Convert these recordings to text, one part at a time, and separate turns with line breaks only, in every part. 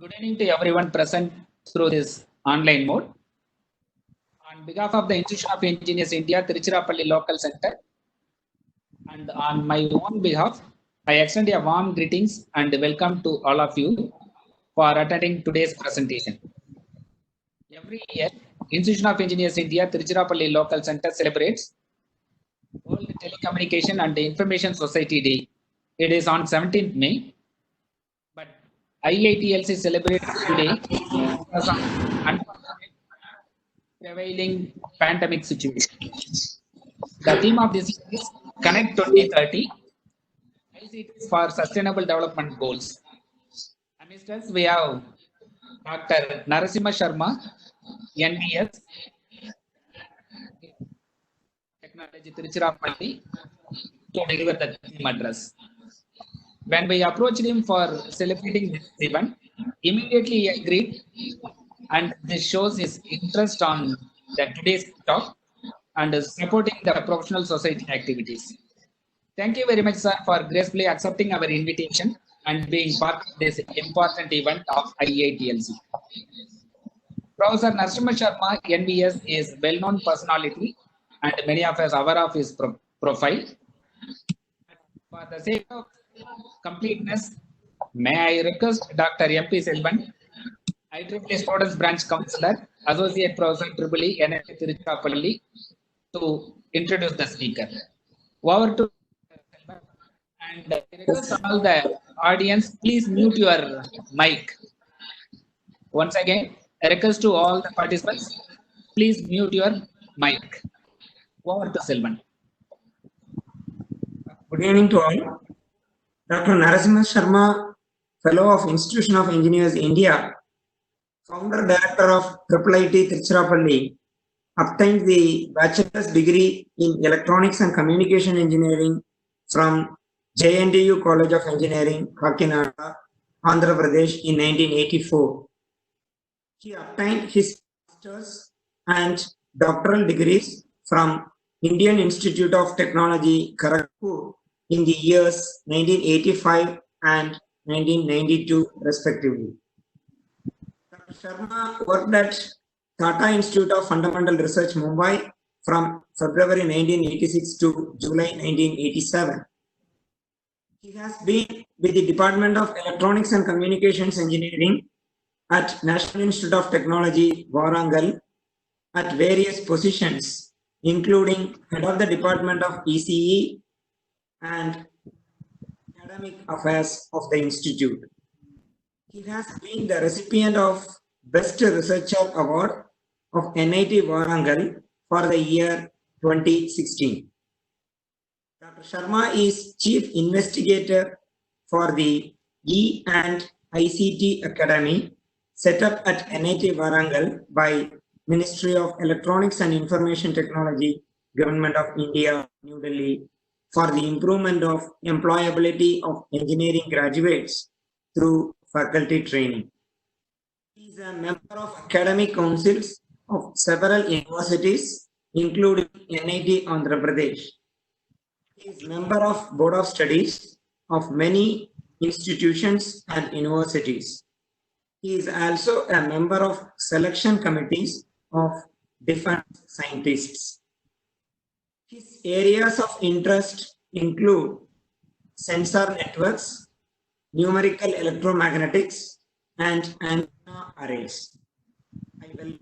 Good evening to everyone present through this online mode. On behalf of the Institution of Engineers India, Tiruchirappalli Local Center, and on my own behalf, I extend a warm greetings and welcome to all of you for attending today's presentation. Every year, Institution of Engineers India, Tiruchirappalli Local Center celebrates World Telecommunication and Information Society Day. It is on 17th May. But IITLC celebrates today because of unfortunate prevailing pandemic situation. The theme of this is Connect 2030, ICTs for Sustainable Development Goals. Amidst us, we have Dr. Narasimha Sharma, NBS, Technology Tiruchirappalli, to deliver the theme address. When we approached him for celebrating this event, immediately he agreed, and this shows his interest on today's talk and supporting the professional society activities. Thank you very much, sir, for gracefully accepting our invitation and being part of this important event of IITLC. Professor Narasimha Sharma, NBS, is a well-known personality, and many of us are aware of his profile. For the sake of completeness, may I request Dr. M.P. Selvan, IEEE Students Branch Counselor, Associate Professor EEE, NIT Tiruchirappalli, to introduce the speaker. Over to Selvan, and I request all the audience, please mute your mic. Once again, a request to all the participants, please mute your mic. Over to Selvan.
Good evening to all. Dr. Narasimha Sharma, Fellow of Institution of Engineers India, Founder Director of IIIT Tiruchirappalli, obtained the bachelor's degree in Electronics and Communication Engineering from JNDU College of Engineering, Kakinada, Andhra Pradesh in 1984. He obtained his master's and doctoral degrees from Indian Institute of Technology, Kharagpur, in the years 1985 and 1992 respectively. Dr. Sharma worked at Tata Institute of Fundamental Research, Mumbai from February 1986 to July 1987. He has been with the Department of Electronics and Communications Engineering at National Institute of Technology, Warangal, at various positions, including Head of the Department of ECE and Academic Affairs of the Institute. He has been the recipient of Best Researcher Award of NIT Warangal for the year 2016. Dr. Sharma is Chief Investigator for the E&ICT Academy set up at NIT Warangal by Ministry of Electronics and Information Technology, Government of India, New Delhi, for the improvement of employability of engineering graduates through faculty training. He is a member of academic councils of several universities, including NIT Andhra Pradesh. He is member of Board of Studies of many institutions and universities. He is also a member of selection committees of defense scientists. His areas of interest include sensor networks, numerical electromagnetics, and antenna arrays. I welcome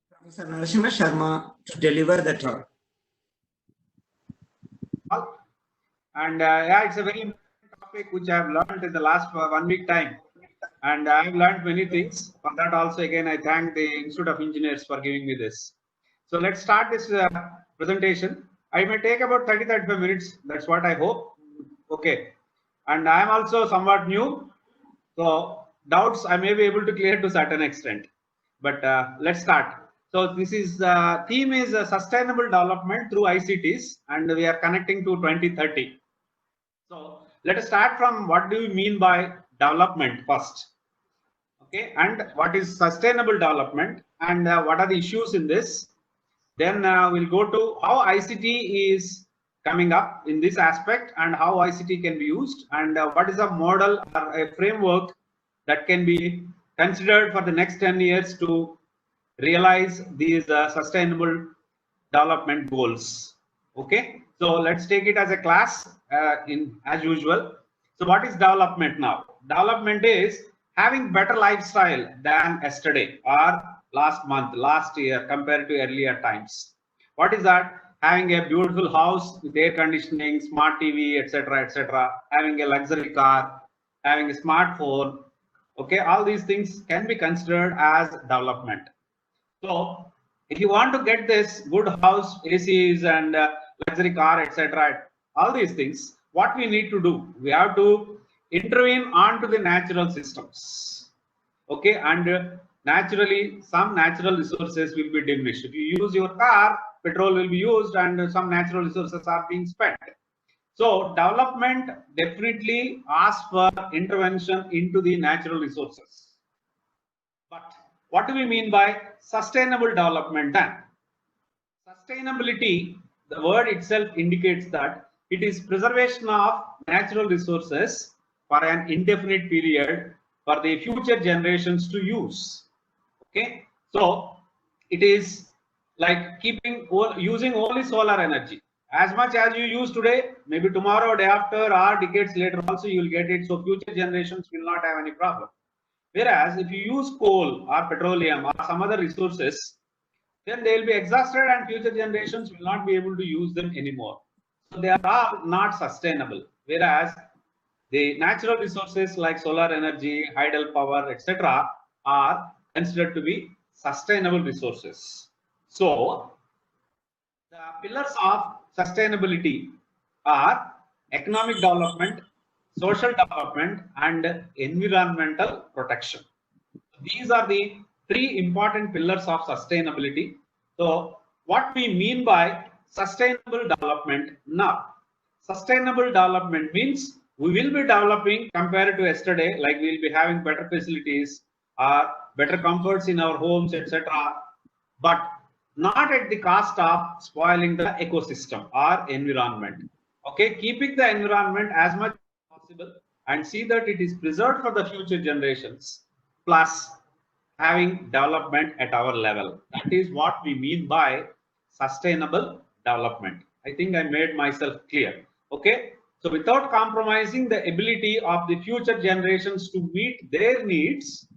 Professor Narasimha Sharma to deliver the talk.
And yeah, it's a very important topic which I have learned in the last 1 week time. And I have learned many things. For that also, again, I thank the Institute of Engineers for giving me this. So let's start this presentation. I may take about 30-35 minutes. That's what I hope. Okay. And I am also somewhat new. So doubts I may be able to clear to a certain extent. But let's start. So this is theme is sustainable development through ICTs, and we are connecting to 2030. So let us start from what do you mean by development first. Okay, and what is sustainable development, and what are the issues in this. Then we'll go to how ICT is coming up in this aspect and how ICT can be used, and what is a model or a framework that can be considered for the next 10 years to realize these sustainable development goals. Okay, so let's take it as a class in as usual. So what is development now? Development is having better lifestyle than yesterday or last month, last year compared to earlier times. What is that? Having a beautiful house with air conditioning, smart TV, etc., etc., having a luxury car, having a smartphone. Okay, all these things can be considered as development. So if you want to get this good house, ACs and luxury car, etc., all these things, what we need to do, we have to intervene onto the natural systems. Okay, and naturally some natural resources will be diminished. If you use your car, petrol will be used and some natural resources are being spent. So development definitely asks for intervention into the natural resources. But what do we mean by sustainable development then? Sustainability, the word itself indicates that it is preservation of natural resources for an indefinite period for the future generations to use. Okay, so it is like using only solar energy. As much as you use today, maybe tomorrow, day after, or decades later also you will get it. So future generations will not have any problem. Whereas if you use coal or petroleum or some other resources, then they will be exhausted and future generations will not be able to use them anymore. So they are not sustainable. Whereas the natural resources like solar energy, hydel power, etc., are considered to be sustainable resources. So the pillars of sustainability are economic development, social development, and environmental protection. These are the three important pillars of sustainability. So what we mean by sustainable development now? Sustainable development means we will be developing compared to yesterday, like we will be having better facilities or better comforts in our homes, etc., but not at the cost of spoiling the ecosystem or environment. Okay, keeping the environment as much as possible and see that it is preserved for the future generations, plus having development at our level. That is what we mean by sustainable development. I think I made myself clear. Okay, so without compromising the ability of the future generations to meet their needs,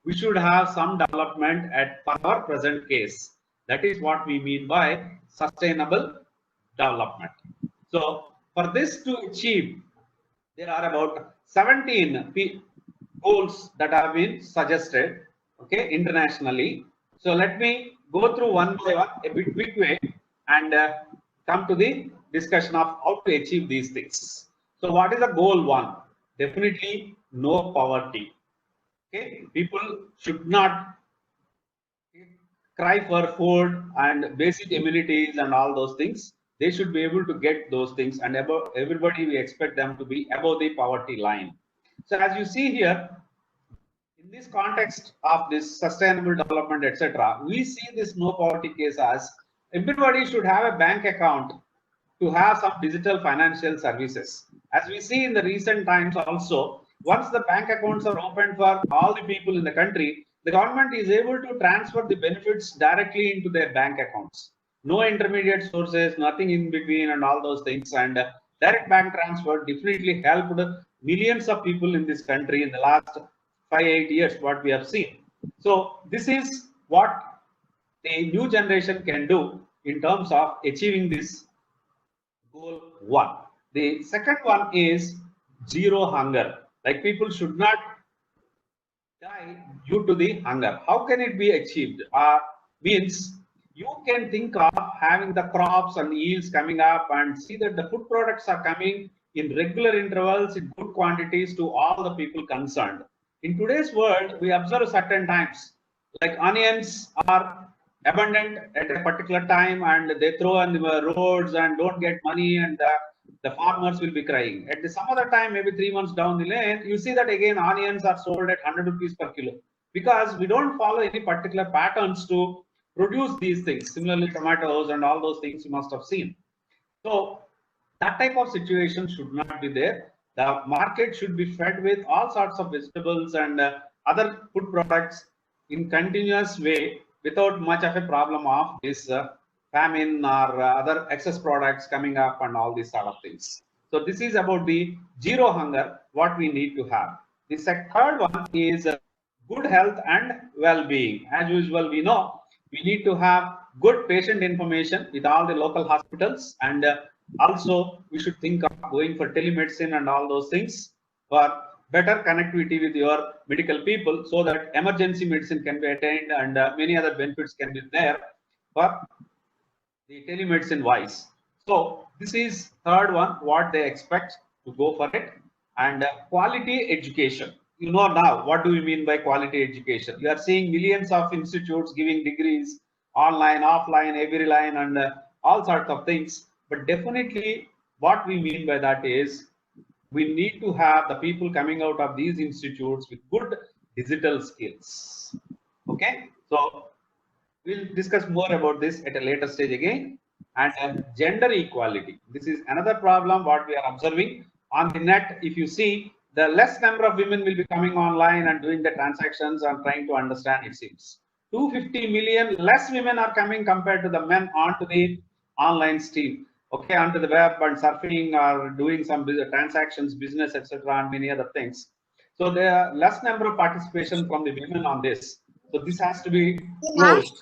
we should have some development at our present case. That is what we mean by sustainable development. So for this to achieve, there are about 17 goals that have been suggested, okay, internationally. So let me go through one by one a bit quick way and come to the discussion of how to achieve these things. So what is the goal one? Definitely no poverty. Okay, people should not cry for food and basic amenities and all those things. They should be able to get those things, and above everybody we expect them to be above the poverty line. So as you see here, in this context of this sustainable development, etc., we see this no poverty case as everybody should have a bank account to have some digital financial services. As we see in the recent times also, once the bank accounts are opened for all the people in the country, the government is able to transfer the benefits directly into their bank accounts. No intermediate sources, nothing in between and all those things. And direct bank transfer definitely helped millions of people in this country in the last 5-8 years, what we have seen. So this is what the new generation can do in terms of achieving this goal one. The second one is zero hunger. Like people should not die due to the hunger. How can it be achieved? Means you can think of having the crops and yields coming up and see that the food products are coming in regular intervals in good quantities to all the people concerned. In today's world, we observe certain times like onions are abundant at a particular time and they throw on the roads and don't get money, and the farmers will be crying. At some other time, maybe 3 months down the lane, you see that again onions are sold at 100 rupees per kilo, because we don't follow any particular patterns to produce these things. Similarly, tomatoes and all those things you must have seen. So that type of situation should not be there. The market should be fed with all sorts of vegetables and other food products in continuous way without much of a problem of this famine or other excess products coming up and all these sort of things. So this is about the zero hunger, what we need to have. The third one is good health and well-being. As usual, we know we need to have good patient information with all the local hospitals, and also we should think of going for telemedicine and all those things for better connectivity with your medical people, so that emergency medicine can be attained and many other benefits can be there for the telemedicine wise. So this is third one, what they expect to go for it. And quality education. You know now what do we mean by quality education? You are seeing millions of institutes giving degrees online, offline, every line, and all sorts of things. But definitely what we mean by that is we need to have the people coming out of these institutes with good digital skills. Okay, so we'll discuss more about this at a later stage again. And gender equality. This is another problem what we are observing on the net. If you see, the less number of women will be coming online and doing the transactions and trying to understand, it seems. 250 million less women are coming compared to the men onto the online stream. Okay, onto the web and surfing or doing some transactions, business, etc., and many other things. So there are less number of participation from the women on this. So this has to be closed.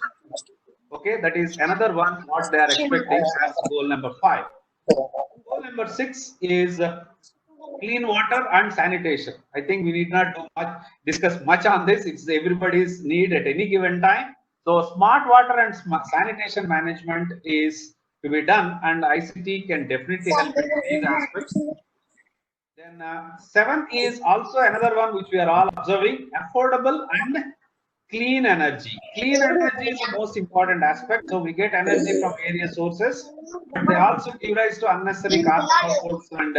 Okay, that is another one what they are expecting as goal number 5. Goal number 6 is clean water and sanitation. I think we need not discuss much on this. It's everybody's need at any given time. So smart water and sanitation management is to be done, and ICT can definitely help in these aspects. Then 7 is also another one which we are all observing: affordable and clean energy. Clean energy is the most important aspect. So we get energy from various sources, but they also give rise to unnecessary carbon outputs and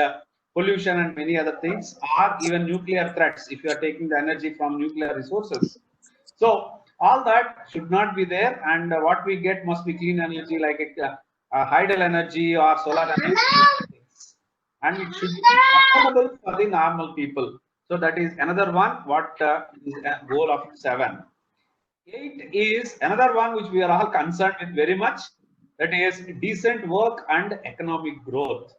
pollution and many other things, or even nuclear threats if you are taking the energy from nuclear resources. So all that should not be there, and what we get must be clean energy, like hydel energy or solar energy, and it should be affordable for the normal people. So that is another one what is a goal of 7. 8 is another one which we are all concerned with very much, that is decent work and economic growth.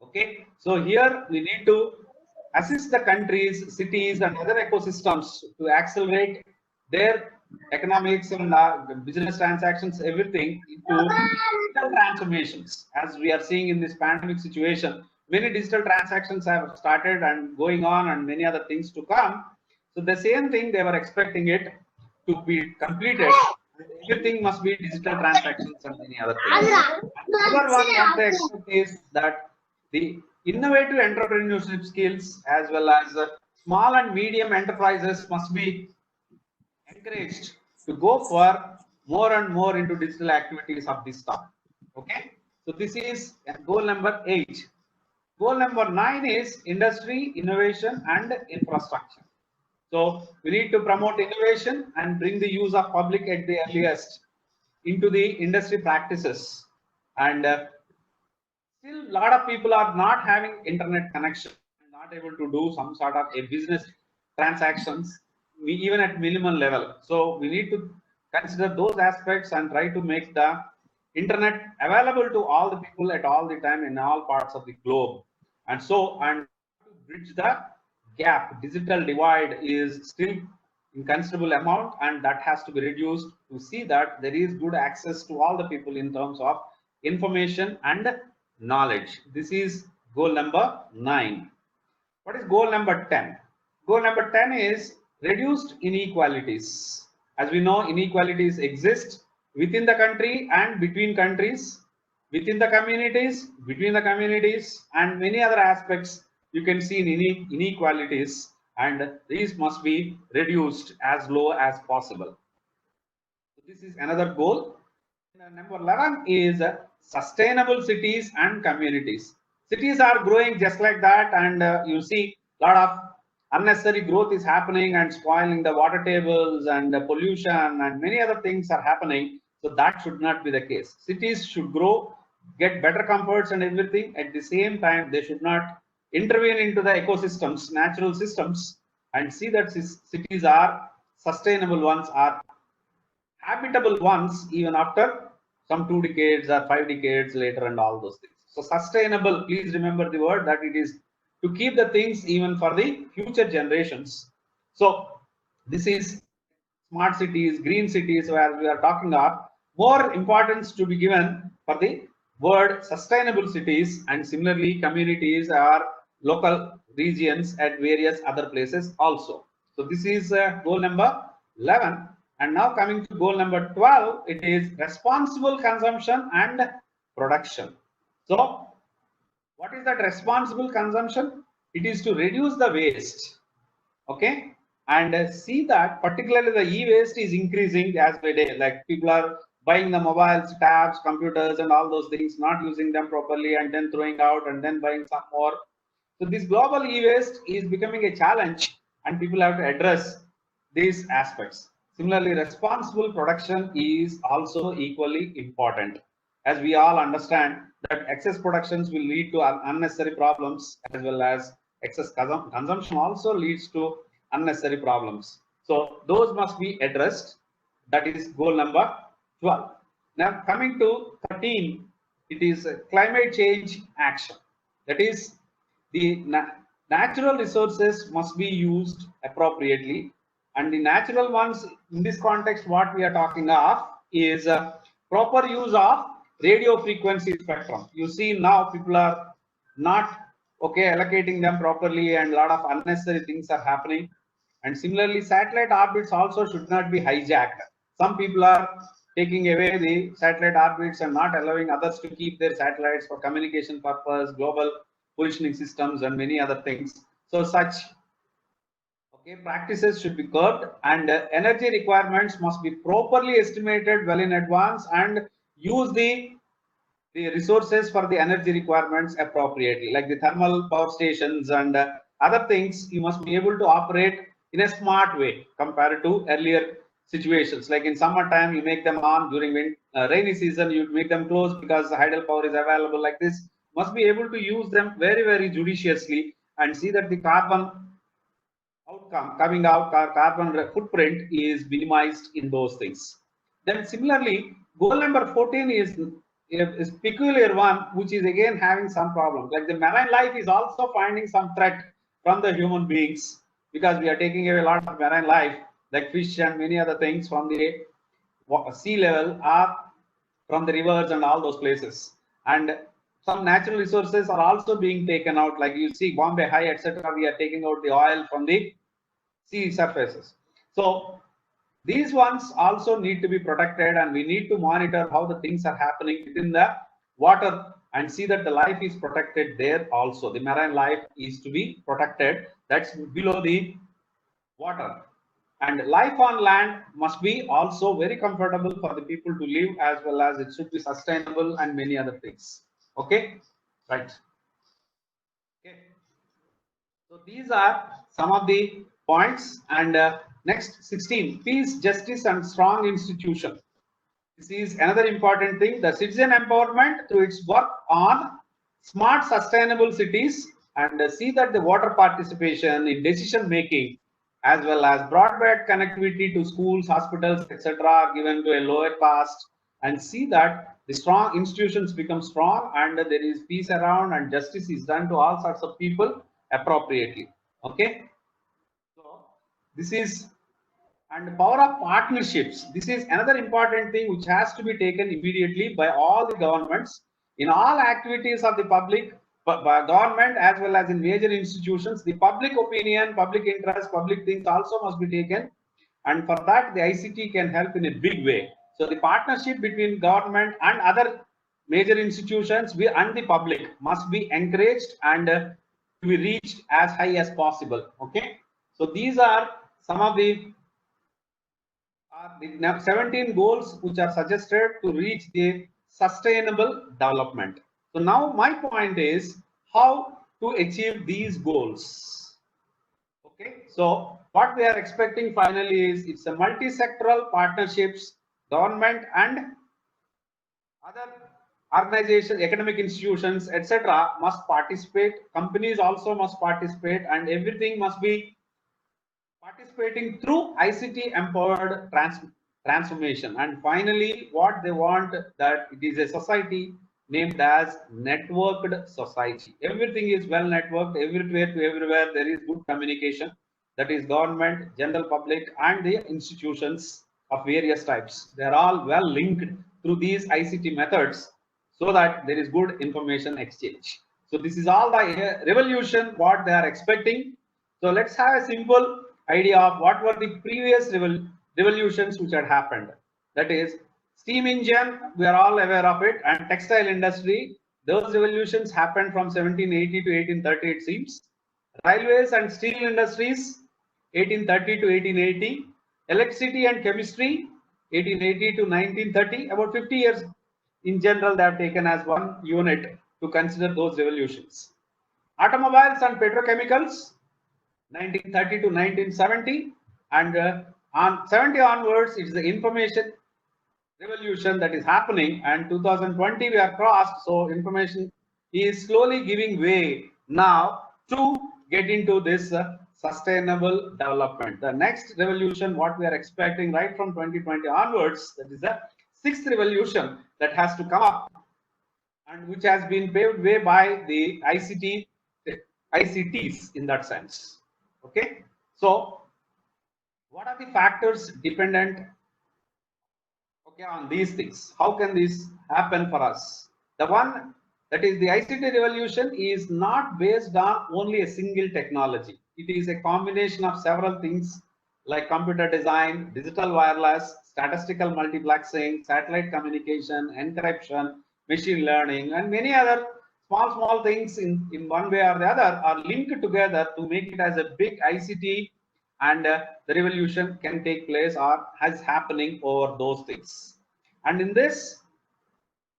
Okay, so here we need to assist the countries, cities, and other ecosystems to accelerate their economics and business transactions, everything into digital transformations. As we are seeing in this pandemic situation, many digital transactions have started and going on, and many other things to come. So the same thing they were expecting it to be completed. Everything must be digital transactions and many other things. Another one what they expect is that the innovative entrepreneurship skills as well as small and medium enterprises must be encouraged to go for more and more into digital activities of this stuff. Okay, so this is goal number 8. Goal number 9 is industry, innovation, and infrastructure. So we need to promote innovation and bring the use of public at the earliest into the industry practices. And still a lot of people are not having internet connection and not able to do some sort of a business transactions, even at minimal level. So we need to consider those aspects and try to make the internet available to all the people at all the time in all parts of the globe. And so, and to bridge the gap, digital divide is still in considerable amount, and that has to be reduced to see that there is good access to all the people in terms of information and knowledge. This is goal number 9. What is goal number 10? Goal number 10 is reduced inequalities. As we know, inequalities exist within the country and between countries, within the communities, between the communities, and many other aspects you can see in inequalities, and these must be reduced as low as possible. So this is another goal. Number 11 is sustainable cities and communities. Cities are growing just like that, and you see a lot of unnecessary growth is happening and spoiling the water tables and the pollution and many other things are happening. So that should not be the case. Cities should grow, get better comforts and everything. At the same time, they should not intervene into the ecosystems, natural systems, and see that cities are sustainable ones, are habitable ones even after some 2 decades or 5 decades later and all those things. So sustainable, please remember the word that it is to keep the things even for the future generations. So this is smart cities, green cities, where we are talking of more importance to be given for the word sustainable cities, and similarly communities or local regions at various other places also. So this is goal number 11. And now coming to goal number 12, it is responsible consumption and production. So what is that responsible consumption? It is to reduce the waste. Okay, and see that particularly the e-waste is increasing as per day. Like people are buying the mobiles, tabs, computers, and all those things, not using them properly, and then throwing out, and then buying some more. So this global e-waste is becoming a challenge, and people have to address these aspects. Similarly, responsible production is also equally important, as we all understand that excess productions will lead to unnecessary problems, as well as excess consumption also leads to unnecessary problems. So those must be addressed. That is goal number 12. Now coming to 13, it is climate change action. That is, the natural resources must be used appropriately, and the natural ones in this context, what we are talking of is proper use of radio frequency spectrum. You see now people are not allocating them properly, and a lot of unnecessary things are happening. And similarly, satellite orbits also should not be hijacked. Some people are taking away the satellite orbits and not allowing others to keep their satellites for communication purpose, global positioning systems, and many other things. So such practices should be curbed, and energy requirements must be properly estimated well in advance, and use the resources for the energy requirements appropriately, like the thermal power stations and other things. You must be able to operate in a smart way compared to earlier situations. Like in summertime, you make them on; during rainy season, you make them close because the hydel power is available. Like this, must be able to use them very, very judiciously, and see that the carbon outcome coming out, carbon footprint is minimized in those things. Then similarly, goal number 14 is peculiar one, which is again having some problems. Like the marine life is also finding some threat from the human beings, because we are taking away a lot of marine life, like fish and many other things, from the sea level or from the rivers and all those places. And some natural resources are also being taken out, like you see Bombay High, etc. We are taking out the oil from the sea surfaces. So these ones also need to be protected, and we need to monitor how the things are happening within the water, and see that the life is protected there also. The marine life is to be protected, that's below the water. And life on land must be also very comfortable for the people to live, as well as it should be sustainable and many other things. Okay, right. Okay, so these are some of the points. And next, 16, peace, justice, and strong institution. This is another important thing. The citizen empowerment through its work on smart, sustainable cities, and see that the water participation in decision making, as well as broadband connectivity to schools, hospitals, etc., are given to a lower cost, and see that the strong institutions become strong, and there is peace around, and justice is done to all sorts of people appropriately. Okay, so this is, and power of partnerships. This is another important thing which has to be taken immediately by all the governments in all activities of the public, by government as well as in major institutions. The public opinion, public interest, public things also must be taken, and for that the ICT can help in a big way. So the partnership between government and other major institutions and the public must be encouraged and to be reached as high as possible. Okay, so these are some of the 17 goals which are suggested to reach the sustainable development. So now my point is how to achieve these goals. Okay, so what we are expecting finally is it's a multi-sectoral partnerships, government and other organizations, academic institutions, etc. must participate. Companies also must participate, and everything must be participating through ICT empowered transformation. And finally, what they want, that it is a society named as networked society. Everything is well networked, everywhere to everywhere there is good communication. That is government, general public, and the institutions of various types. They are all well linked through these ICT methods, so that there is good information exchange. So this is all the revolution what they are expecting. So let's have a simple idea of what were the previous revolutions which had happened. That is steam engine, we are all aware of it, and textile industry. Those revolutions happened from 1780 to 1830, it seems. Railways and steel industries, 1830 to 1880. Electricity and chemistry, 1880 to 1930. About 50 years in general they have taken as one unit to consider those revolutions. Automobiles and petrochemicals, 1930 to 1970, and on 70 onwards it is the information revolution that is happening, and 2020 we are crossed, so information is slowly giving way now to get into this sustainable development. The next revolution what we are expecting right from 2020 onwards, that is the sixth revolution that has to come up, and which has been paved way by the ICTs in that sense. Okay, so what are the factors dependent on these things? How can this happen for us? The one, that is the ICT revolution, is not based on only a single technology. It is a combination of several things like computer design, digital wireless, statistical multiplexing, satellite communication, encryption, machine learning, and many other small things in one way or the other are linked together to make it as a big ICT, and the revolution can take place or has happening over those things. And in this,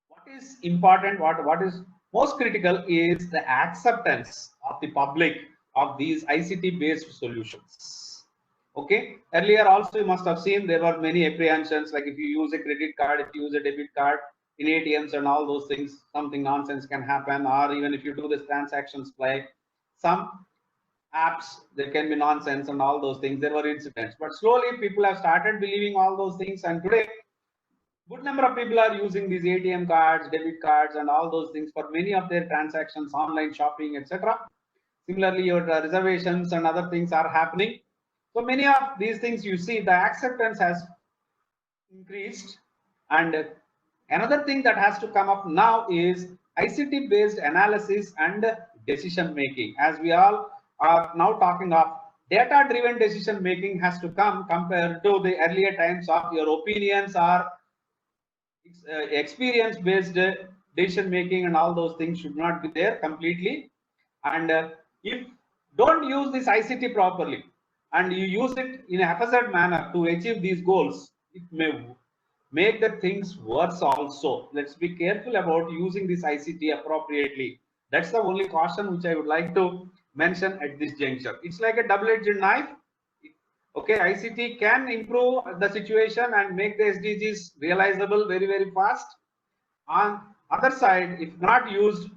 what is important, what is most critical is the acceptance of the public of these ICT based solutions. Okay, earlier also you must have seen there were many apprehensions, like if you use a credit card, if you use a debit card in ATMs and all those things, something nonsense can happen, or even if you do this transactions play some apps, there can be nonsense and all those things. There were incidents, but slowly people have started believing all those things, and today good number of people are using these ATM cards, debit cards, and all those things for many of their transactions, online shopping, etc. Similarly, your reservations and other things are happening. So many of these things, you see the acceptance has increased. And another thing that has to come up now is ICT based analysis and decision making. As we all are now talking of data driven decision making has to come, compared to the earlier times of your opinions or experience based decision making, and all those things should not be there completely. And if don't use this ICT properly and you use it in a haphazard manner to achieve these goals, it may make the things worse also. Let's be careful about using this ICT appropriately. That's the only caution which I would like to mention at this juncture. It's like a double-edged knife. Okay, ICT can improve the situation and make the SDGs realizable very fast. On other side, if not used,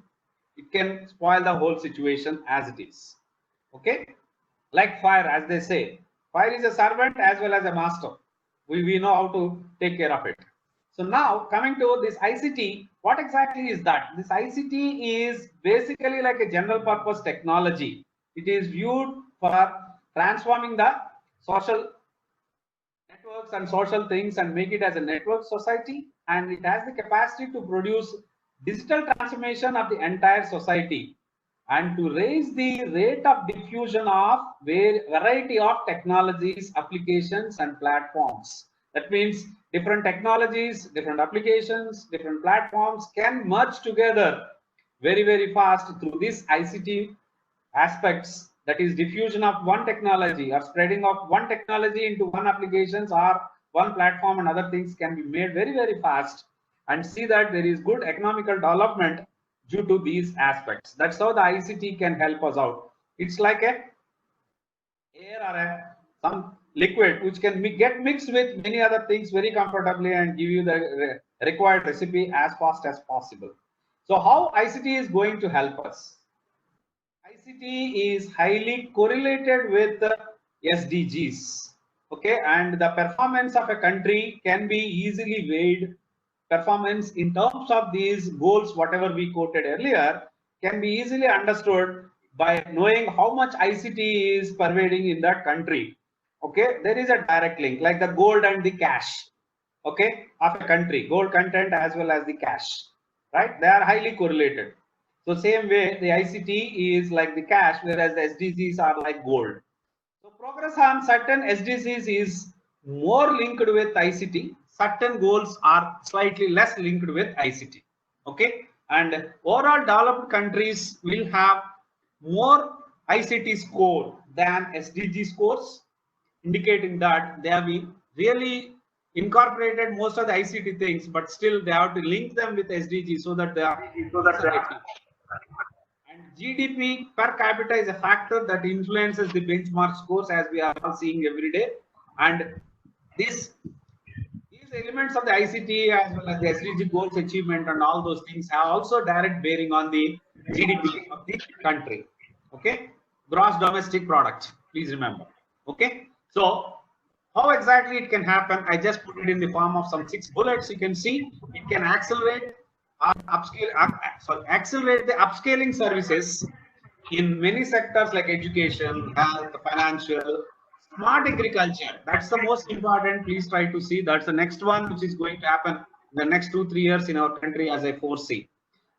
it can spoil the whole situation as it is. Okay, like fire, as they say, fire is a servant as well as a master. We know how to take care of it. So now coming to this ICT, what exactly is that? This ICT is basically like a general purpose technology. It is viewed for transforming the social networks and social things and make it as a network society, and it has the capacity to produce digital transformation of the entire society and to raise the rate of diffusion of variety of technologies, applications, and platforms. That means different technologies, different applications, different platforms can merge together very fast through this ICT aspects, that is diffusion of one technology or spreading of one technology into one applications or one platform, and other things can be made very fast, and see that there is good economical development due to these aspects. That's how the ICT can help us out. It's like a air or some liquid which can get mixed with many other things very comfortably and give you the required recipe as fast as possible. So how ICT is going to help us? ICT is highly correlated with the SDGs. Okay, and the performance of a country can be easily weighed. Performance in terms of these goals, whatever we quoted earlier, can be easily understood by knowing how much ICT is pervading in that country. Okay, there is a direct link, like the gold and the cash, okay, of a country, gold content as well as the cash, right? They are highly correlated. So same way, the ICT is like the cash, whereas the SDGs are like gold. So progress on certain SDGs is more linked with ICT. Certain goals are slightly less linked with ICT. Okay, and overall developed countries will have more ICT score than SDG scores, indicating that they have really incorporated most of the ICT things, but still they have to link them with SDG so that they are. And GDP per capita is a factor that influences the benchmark scores, as we are all seeing every day. And these elements of the ICT as well as the SDG goals achievement and all those things have also direct bearing on the GDP of the country. Okay, gross domestic product, please remember. Okay, so how exactly it can happen? I just put it in the form of some 6 bullets. You can see it can accelerate accelerate the upscaling services in many sectors like education, health, financial, smart agriculture. That's the most important. Please try to see. That's the next one which is going to happen in the next 2-3 years in our country, as I foresee.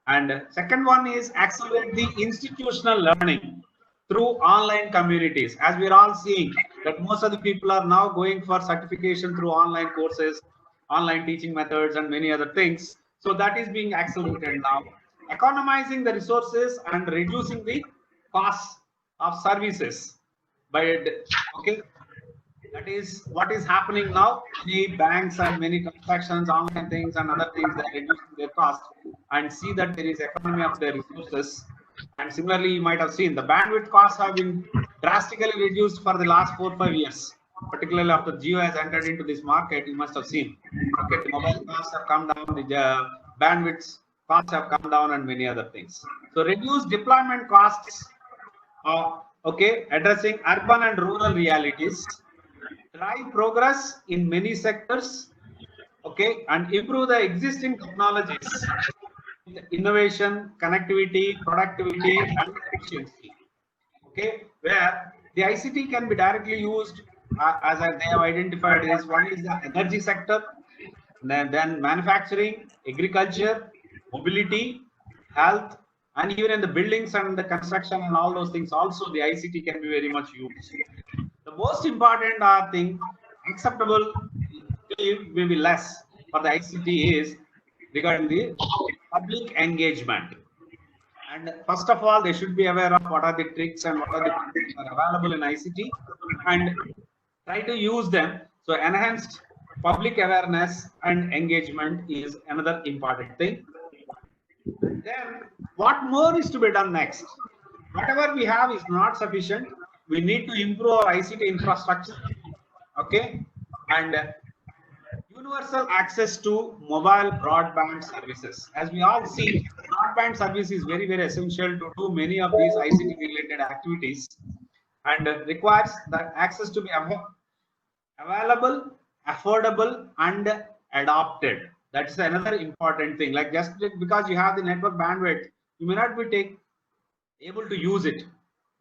And second one is accelerate the institutional learning through online communities. As we're all seeing that most of the people are now going for certification through online courses, online teaching methods, and many other things. So that is being accelerated now. Economizing the resources and reducing the cost of services by, okay, that is what is happening now. Many banks and many transactions, online things and other things, that reducing their cost and see that there is economy of their resources. And similarly, you might have seen the bandwidth costs have been drastically reduced for the last 4-5 years, particularly after Jio has entered into this market. You must have seen, okay, the mobile costs have come down, the bandwidth costs have come down, and many other things. So reduce deployment costs, okay, addressing urban and rural realities, drive progress in many sectors, okay, and improve the existing technologies, innovation, connectivity, productivity, and efficiency. Okay, where the ICT can be directly used, as they have identified, is one is the energy sector, then manufacturing, agriculture, mobility, health, and even in the buildings and the construction and all those things also the ICT can be very much used. The most important thing, acceptable maybe less for the ICT, is regarding the public engagement. And first of all, they should be aware of what are the tricks and what are the things that are available in ICT and try to use them. So enhanced public awareness and engagement is another important thing. And then what more is to be done next? Whatever we have is not sufficient. We need to improve our ICT infrastructure, okay, and universal access to mobile broadband services. As we all see, broadband service is very, very essential to do many of these ICT related activities, and requires that access to be available, affordable, and adopted. That's another important thing. Like just because you have the network bandwidth, you may not be able to use it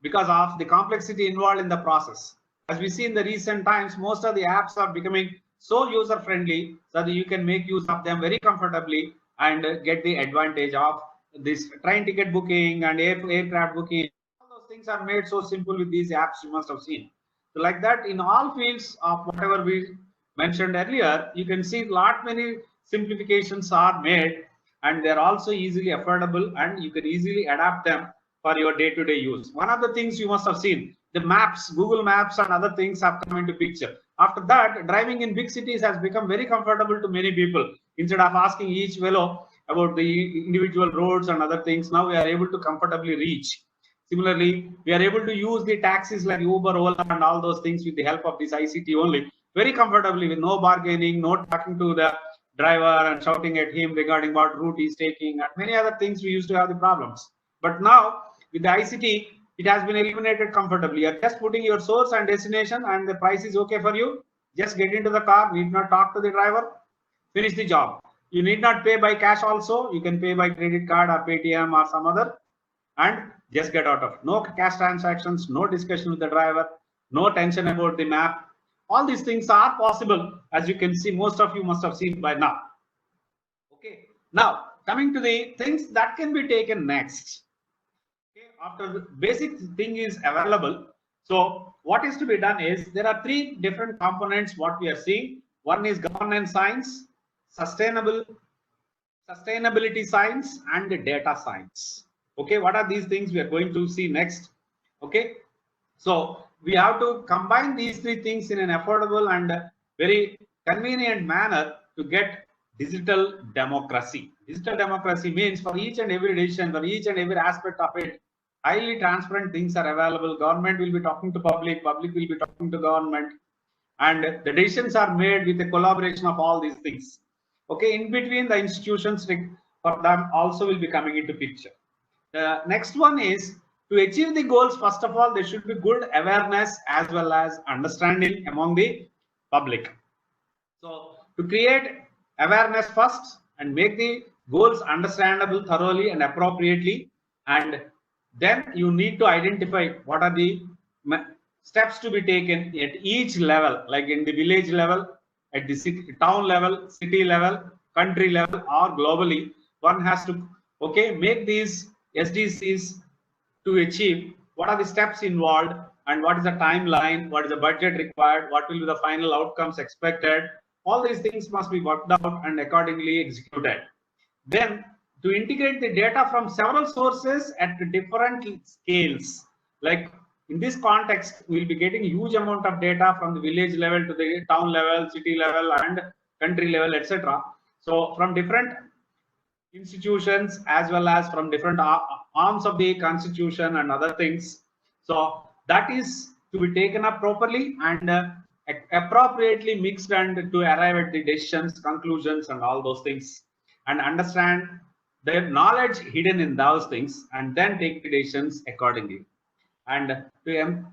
because of the complexity involved in the process. As we see in the recent times, most of the apps are becoming so user friendly so that you can make use of them very comfortably and get the advantage of this train ticket booking and aircraft booking. All those things are made so simple with these apps, you must have seen. So like that, in all fields of whatever we mentioned earlier, you can see many simplifications are made, and they're also easily affordable, and you can easily adapt them for your day-to-day use. One of the things you must have seen, the maps, Google Maps and other things have come into picture. After that, driving in big cities has become very comfortable to many people. Instead of asking each fellow about the individual roads and other things, now we are able to comfortably reach. Similarly, we are able to use the taxis like Uber, Ola, and all those things with the help of this ICT only, very comfortably, with no bargaining, no talking to the driver and shouting at him regarding what route he's taking and many other things we used to have the problems. But now with the ICT, it has been eliminated comfortably. You're just putting your source and destination and the price is okay for you. Just get into the car, need not talk to the driver, finish the job. You need not pay by cash also. You can pay by credit card or Paytm or some other and just get out of. No cash transactions, no discussion with the driver, no tension about the map. All these things are possible, as you can see, most of you must have seen by now. Okay, now coming to the things that can be taken next. Okay, after the basic thing is available, so what is to be done is there are three different components what we are seeing. One is governance science, sustainability science, and the data science. Okay, what are these things we are going to see next? Okay, so we have to combine these three things in an affordable and very convenient manner to get digital democracy. Digital democracy means for each and every decision, for each and every aspect of it, highly transparent things are available. Government will be talking to public, public will be talking to government, and the decisions are made with the collaboration of all these things. Okay, in between the institutions for them also will be coming into picture. The next one is to achieve the goals. First of all, there should be good awareness as well as understanding among the public. So to create awareness first and make the goals understandable thoroughly and appropriately, and then you need to identify what are the steps to be taken at each level, like in the village level, at the city, town level, city level, country level, or globally. One has to make these SDGs to achieve. What are the steps involved and what is the timeline, what is the budget required, what will be the final outcomes expected. All these things must be worked out and accordingly executed. Then to integrate the data from several sources at different scales, like in this context, we'll be getting huge amount of data from the village level to the town level, city level, and country level, etc. So from different institutions as well as from different arms of the constitution and other things. So that is to be taken up properly and appropriately mixed and to arrive at the decisions, conclusions, and all those things, and understand the knowledge hidden in those things and then take the decisions accordingly. And then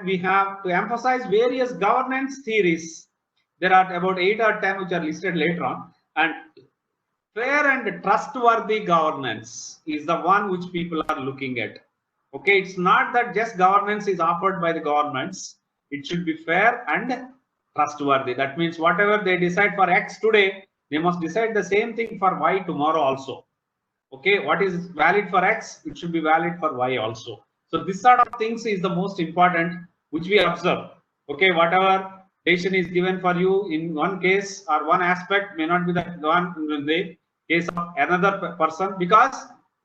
we have to emphasize various governance theories. There are about 8 or 10 which are listed later on. And fair and trustworthy governance is the one which people are looking at. Okay, it's not that just governance is offered by the governments. It should be fair and trustworthy. That means whatever they decide for X today, they must decide the same thing for Y tomorrow also. Okay, what is valid for X, it should be valid for Y also. So this sort of things is the most important which we observe. Okay, whatever decision is given for you in one case or one aspect may not be the one in the case of another person because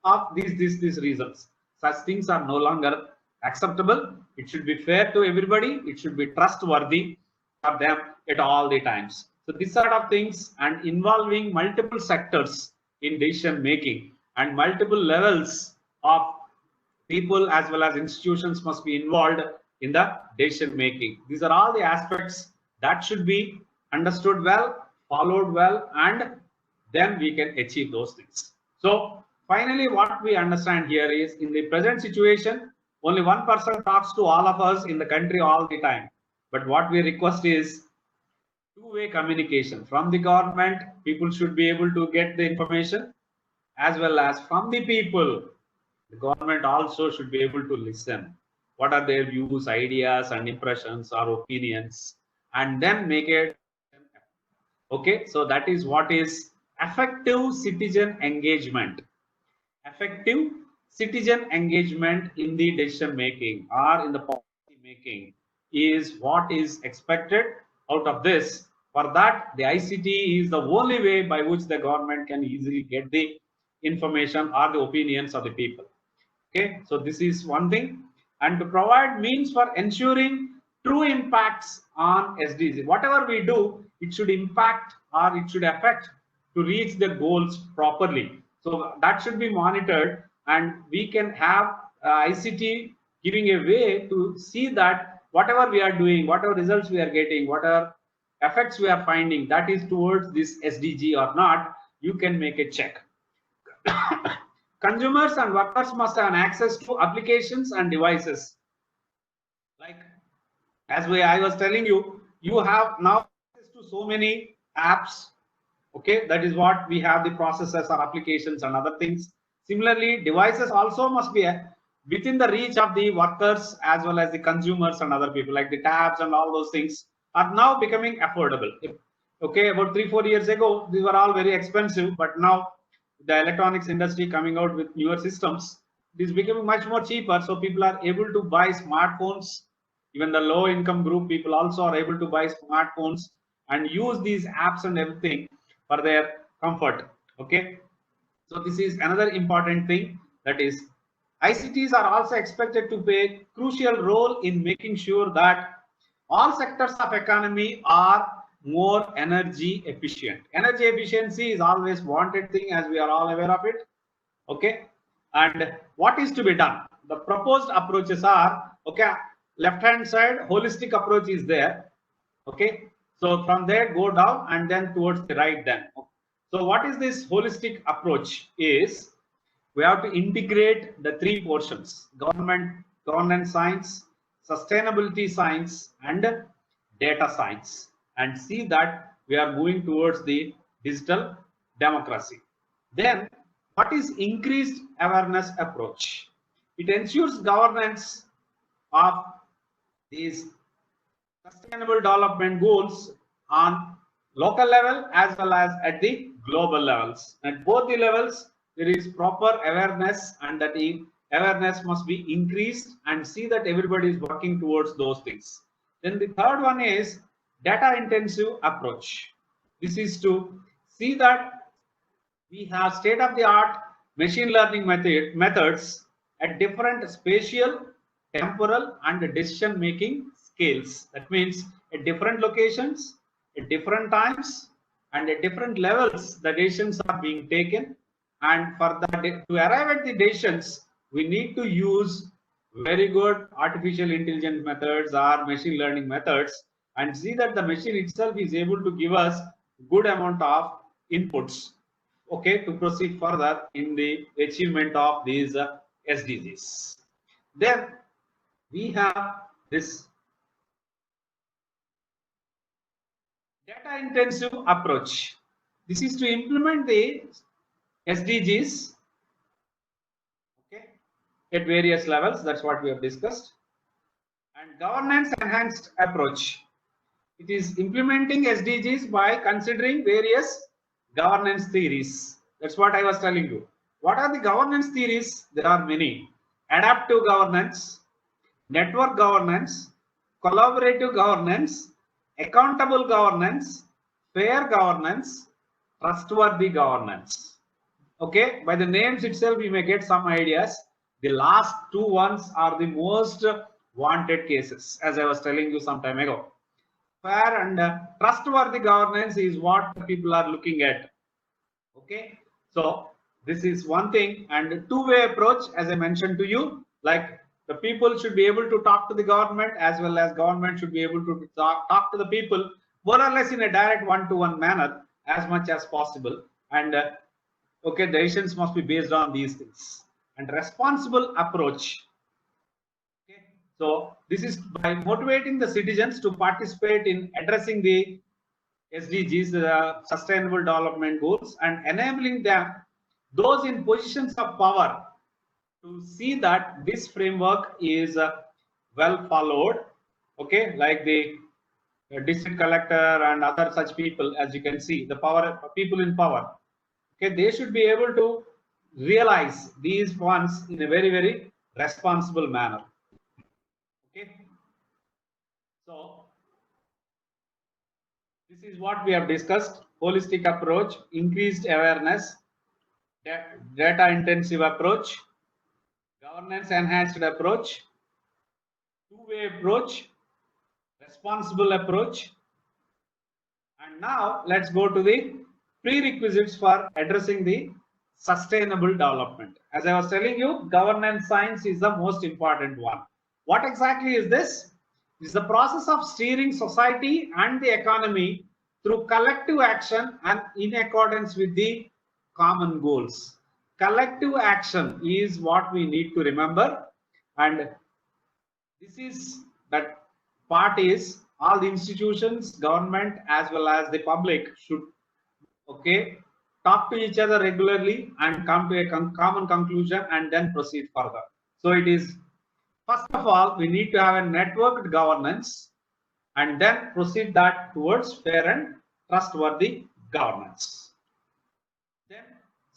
of these reasons. Such things are no longer acceptable. It should be fair to everybody. It should be trustworthy for them at all the times. So these sort of things and involving multiple sectors in decision making and multiple levels of people as well as institutions must be involved in the decision making. These are all the aspects that should be understood well, followed well, and then we can achieve those things. So finally, what we understand here is in the present situation, only one person talks to all of us in the country all the time. But what we request is two-way communication. From the government, people should be able to get the information, as well as from the people. The government also should be able to listen. What are their views, ideas, and impressions or opinions, and then make it. Okay, so that is what is effective citizen engagement. Effective citizen engagement in the decision making or in the policy making is what is expected out of this. For that, the ICT is the only way by which the government can easily get the information or the opinions of the people. Okay, so this is one thing. And to provide means for ensuring true impacts on SDGs. Whatever we do, it should impact or it should affect to reach the goals properly. So that should be monitored, and we can have ICT giving a way to see that whatever we are doing, whatever results we are getting, whatever effects we are finding that is towards this SDG or not, you can make a check. Consumers and workers must have access to applications and devices. Like as I was telling you, you have now access to so many apps. Okay, that is what we have, the processors or applications and other things. Similarly, devices also must be within the reach of the workers as well as the consumers and other people, like the tabs and all those things are now becoming affordable. Okay, about 3-4 years ago, these were all very expensive, but now the electronics industry coming out with newer systems, it is becoming much more cheaper. So people are able to buy smartphones. Even the low income group people also are able to buy smartphones and use these apps and everything for their comfort. Okay, so this is another important thing, that is ICTs are also expected to play a crucial role in making sure that all sectors of economy are more energy efficient. Energy efficiency is always wanted thing, as we are all aware of it. Okay, and what is to be done? The proposed approaches are, okay, left hand side holistic approach is there. Okay, so from there go down and then towards the right then. So what is this holistic approach is, we have to integrate the three portions: governance science, sustainability science, and data science, and see that we are moving towards the digital democracy. Then what is increased awareness approach? It ensures governance of these sustainable development goals on local level as well as at the global levels. At both the levels, there is proper awareness, and that awareness must be increased, and see that everybody is working towards those things. Then the third one is data intensive approach. This is to see that we have state of the art machine learning methods at different spatial, temporal, and decision making scales. That means at different locations, at different times, and at different levels the decisions are being taken. And for that, to arrive at the decisions, we need to use very good artificial intelligence methods or machine learning methods, and see that the machine itself is able to give us good amount of inputs, okay, to proceed further in the achievement of these SDGs. Then we have this data intensive approach. This is to implement the SDGs, okay, at various levels. That's what we have discussed. And governance enhanced approach. It is implementing SDGs by considering various governance theories. That's what I was telling you. What are the governance theories? There are many: adaptive governance, network governance, collaborative governance, accountable governance, fair governance, trustworthy governance. Okay, by the names itself you may get some ideas. The last two ones are the most wanted cases, as I was telling you some time ago. Fair and trustworthy governance is what people are looking at. Okay, so this is one thing. And two-way approach, as I mentioned to you, like the people should be able to talk to the government, as well as government should be able to talk to the people, more or less in a direct one-to-one manner as much as possible. And okay, decisions must be based on these things. And responsible approach. Okay, so this is by motivating the citizens to participate in addressing the SDGs, the Sustainable Development Goals, and enabling them, those in positions of power, to see that this framework is well followed. Okay, like the district collector and other such people, as you can see, the people in power. Okay, they should be able to realize these funds in a very, very responsible manner. Okay, so this is what we have discussed: holistic approach, increased awareness, data intensive approach, governance enhanced approach, two-way approach, responsible approach. And now let's go to the prerequisites for addressing the sustainable development. As I was telling you, governance science is the most important one. What exactly is this? is the process of steering society and the economy through collective action and in accordance with the common goals. Collective action is what we need to remember, and this is that part is all the institutions, government as well as the public should talk to each other regularly and come to a common conclusion and then proceed further. So it is, first of all, we need to have a networked governance and then proceed that towards fair and trustworthy governance. Then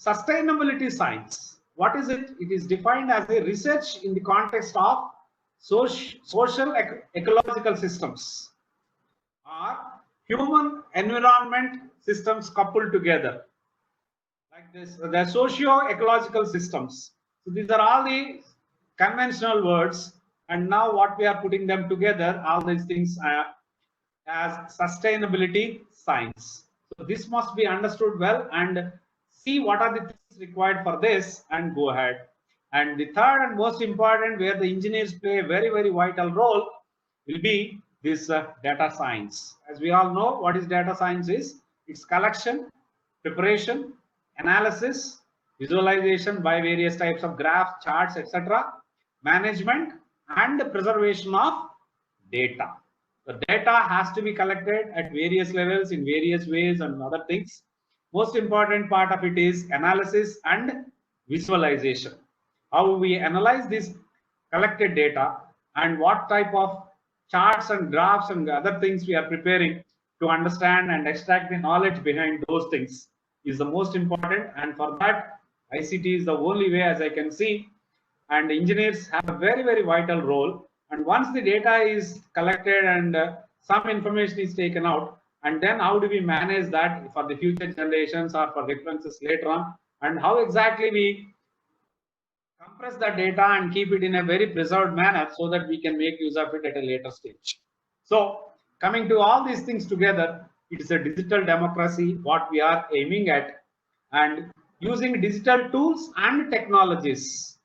sustainability science. What is it? It is defined as a research in the context of social ecological systems or human environment systems coupled together, like this, the socio-ecological systems. So these are all the conventional words, and now what we are putting them together, all these things as sustainability science. So this must be understood well and see what are the things required for this and go ahead. And the third and most important, where the engineers play a very, very vital role, will be this data science. As we all know, what is data science is? It's collection, preparation, analysis, visualization by various types of graphs, charts, etc., management, and the preservation of data. The data has to be collected at various levels in various ways and other things. Most important part of it is analysis and visualization. How we analyze this collected data and what type of charts and graphs and other things we are preparing to understand and extract the knowledge behind those things is the most important. And for that, ICT is the only way, as I can see, and engineers have a very, very vital role. And once the data is collected and some information is taken out, and then how do we manage that for the future generations or for references later on, and how exactly we compress the data and keep it in a very preserved manner so that we can make use of it at a later stage. So coming to all these things together, it is a digital democracy what we are aiming at, and using digital tools and technologies,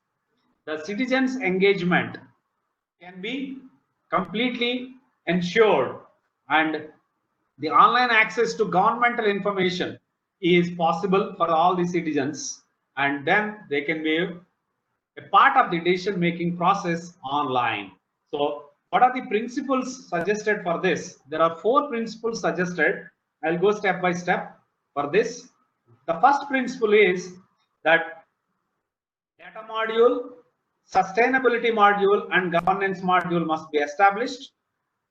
the citizens' engagement can be completely ensured, and the online access to governmental information is possible for all the citizens, and then they can be a part of the decision making process online. So what are the principles suggested for this? There are 4 principles suggested. I'll go step by step for this. The first principle is that data module, sustainability module, and governance module must be established.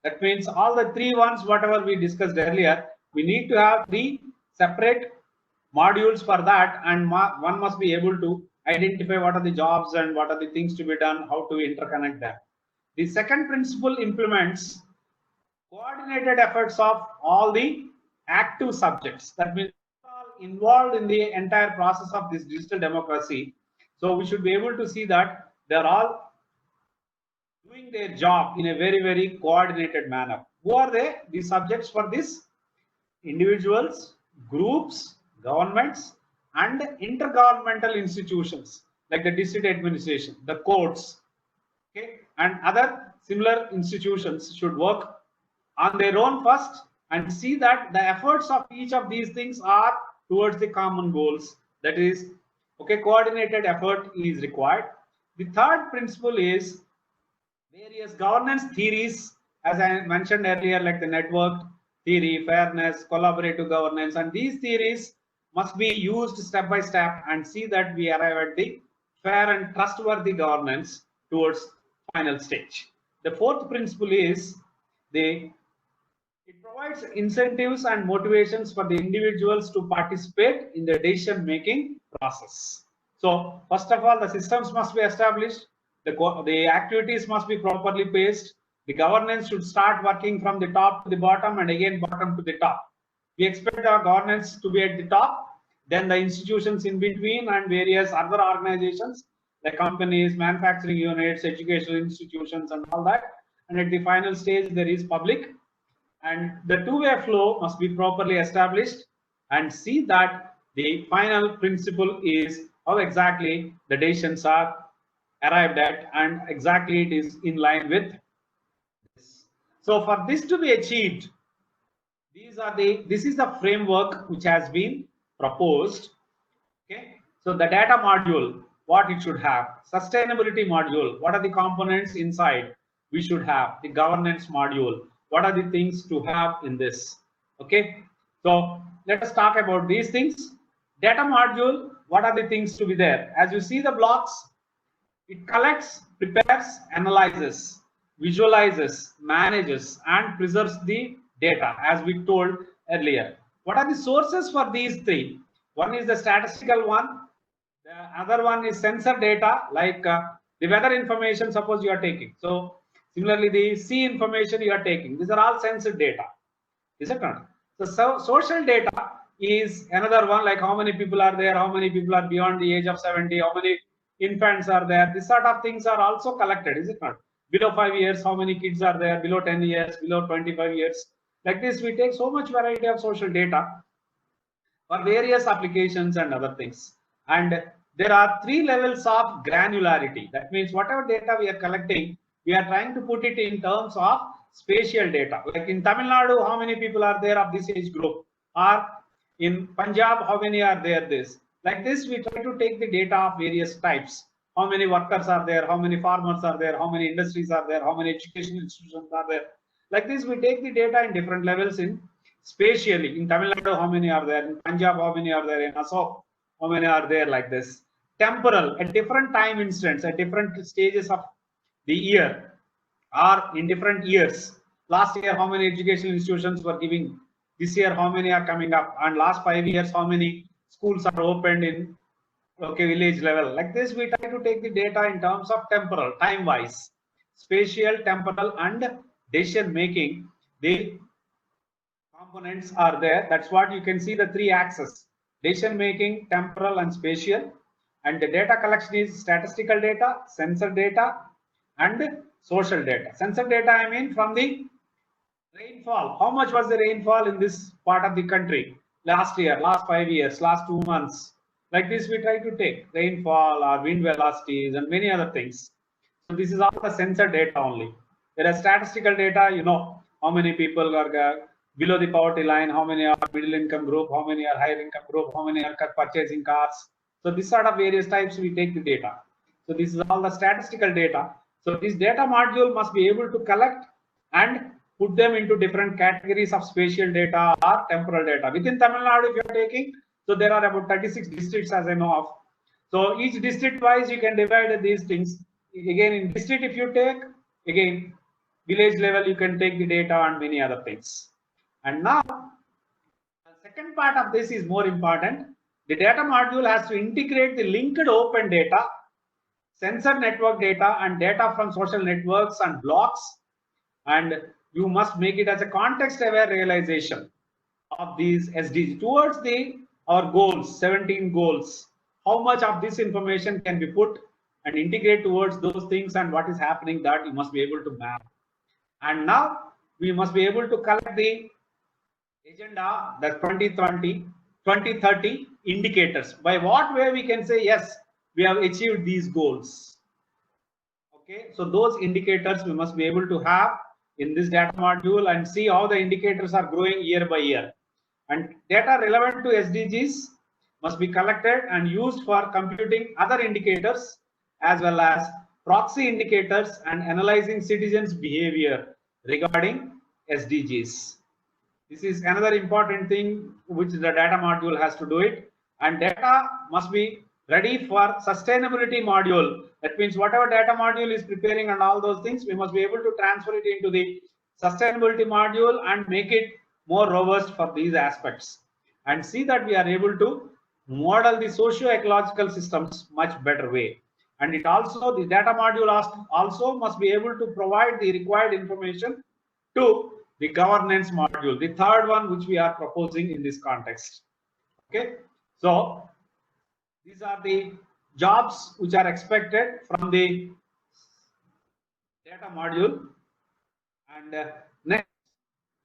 That means all the 3 ones, whatever we discussed earlier, we need to have 3 separate modules for that, and one must be able to identify what are the jobs and what are the things to be done, how to interconnect them. The second principle implements coordinated efforts of all the active subjects. That means all involved in the entire process of this digital democracy. So we should be able to see that they're all doing their job in a very, very coordinated manner. Who are they? The subjects for this: individuals, groups, governments, and intergovernmental institutions like the district administration, the courts, and other similar institutions should work on their own first and see that the efforts of each of these things are towards the common goals. That is, coordinated effort is required. The third principle is various governance theories, as I mentioned earlier, like the network theory, fairness, collaborative governance, and these theories must be used step by step and see that we arrive at the fair and trustworthy governance towards final stage. The fourth principle is it provides incentives and motivations for the individuals to participate in the decision making process. So first of all, the systems must be established, the activities must be properly paced, the governance should start working from the top to the bottom and again bottom to the top. We expect our governance to be at the top, then the institutions in between and various other organizations like companies, manufacturing units, educational institutions, and all that. And at the final stage, there is public. And the two-way flow must be properly established, and see that the final principle is how exactly the decisions are arrived at and exactly it is in line with this. So for this to be achieved, this is the framework which has been proposed. Okay, so the data module, what it should have, sustainability module, what are the components inside we should have, the governance module, what are the things to have in this. Okay, so let us talk about these things. Data module, what are the things to be there? As you see the blocks, it collects, prepares, analyzes, visualizes, manages, and preserves the data, as we told earlier. What are the sources for these three? One is the statistical one. The other one is sensor data, like the weather information, suppose you are taking. So similarly, the sea information you are taking. These are all sensor data. Is it not? So social data is another one, like how many people are there, how many people are beyond the age of 70, how many infants are there. This sort of things are also collected, is it not? Below 5 years, how many kids are there, below 10 years, below 25 years. Like this, we take so much variety of social data for various applications and other things. And there are 3 levels of granularity. That means whatever data we are collecting, we are trying to put it in terms of spatial data. Like in Tamil Nadu, how many people are there of this age group? Or in Punjab, how many are there this? Like this, we try to take the data of various types. How many workers are there? How many farmers are there? How many industries are there? How many educational institutions are there? Like this, we take the data in different levels in spatially. In Tamil Nadu, how many are there? In Punjab, how many are there? In Assam, how many are there? Like this. Temporal, at different time instants, at different stages of the year, or in different years. Last year, how many educational institutions were giving? This year, how many are coming up? And last 5 years, how many schools are opened in village level? Like this, we try to take the data in terms of temporal, time-wise, spatial, temporal, and decision making. The components are there. That's what you can see, the 3 axes: decision making, temporal, and spatial. And the data collection is statistical data, sensor data, and social data. Sensor data, I mean from the rainfall. How much was the rainfall in this part of the country last year, last 5 years, last 2 months? Like this, we try to take rainfall or wind velocities and many other things. So this is all the sensor data only. There is statistical data, you know, how many people are below the poverty line, how many are middle income group, how many are higher income group, how many are purchasing cars. So this sort of various types we take the data. So this is all the statistical data. So this data module must be able to collect and put them into different categories of spatial data or temporal data. Within Tamil Nadu, if you are taking, so there are about 36 districts as I know of. So each district wise, you can divide these things. Again, in district, if you take, again, village level, you can take the data and many other things. And now, the second part of this is more important. The data module has to integrate the linked open data, sensor network data, and data from social networks and blocks. And you must make it as a context-aware realization of these SDGs towards our goals, 17 goals. How much of this information can be put and integrate towards those things, and what is happening, that you must be able to map. And now we must be able to collect the agenda, the 2030 indicators. By what way we can say, yes, we have achieved these goals. Okay, so those indicators we must be able to have in this data module and see how the indicators are growing year by year. And data relevant to SDGs must be collected and used for computing other indicators as well as proxy indicators and analyzing citizens' behavior regarding SDGs. This is another important thing which the data module has to do it. And data must be ready for sustainability module. That means whatever data module is preparing and all those things, we must be able to transfer it into the sustainability module and make it more robust for these aspects, and see that we are able to model the socio-ecological systems much better way. And it also, the data module also must be able to provide the required information to the governance module, the third one which we are proposing in this context. Okay, so these are the jobs which are expected from the data module. And next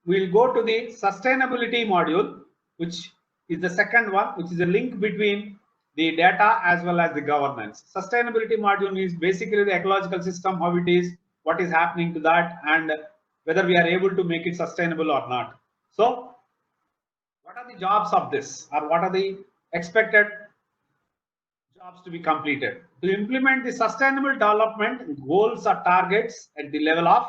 we'll go to the sustainability module, which is the second one, which is a link between the data as well as the governance. Sustainability module means basically the ecological system, how it is, what is happening to that, and whether we are able to make it sustainable or not. So what are the jobs of this, or what are the expected jobs to be completed? To implement the sustainable development goals or targets at the level of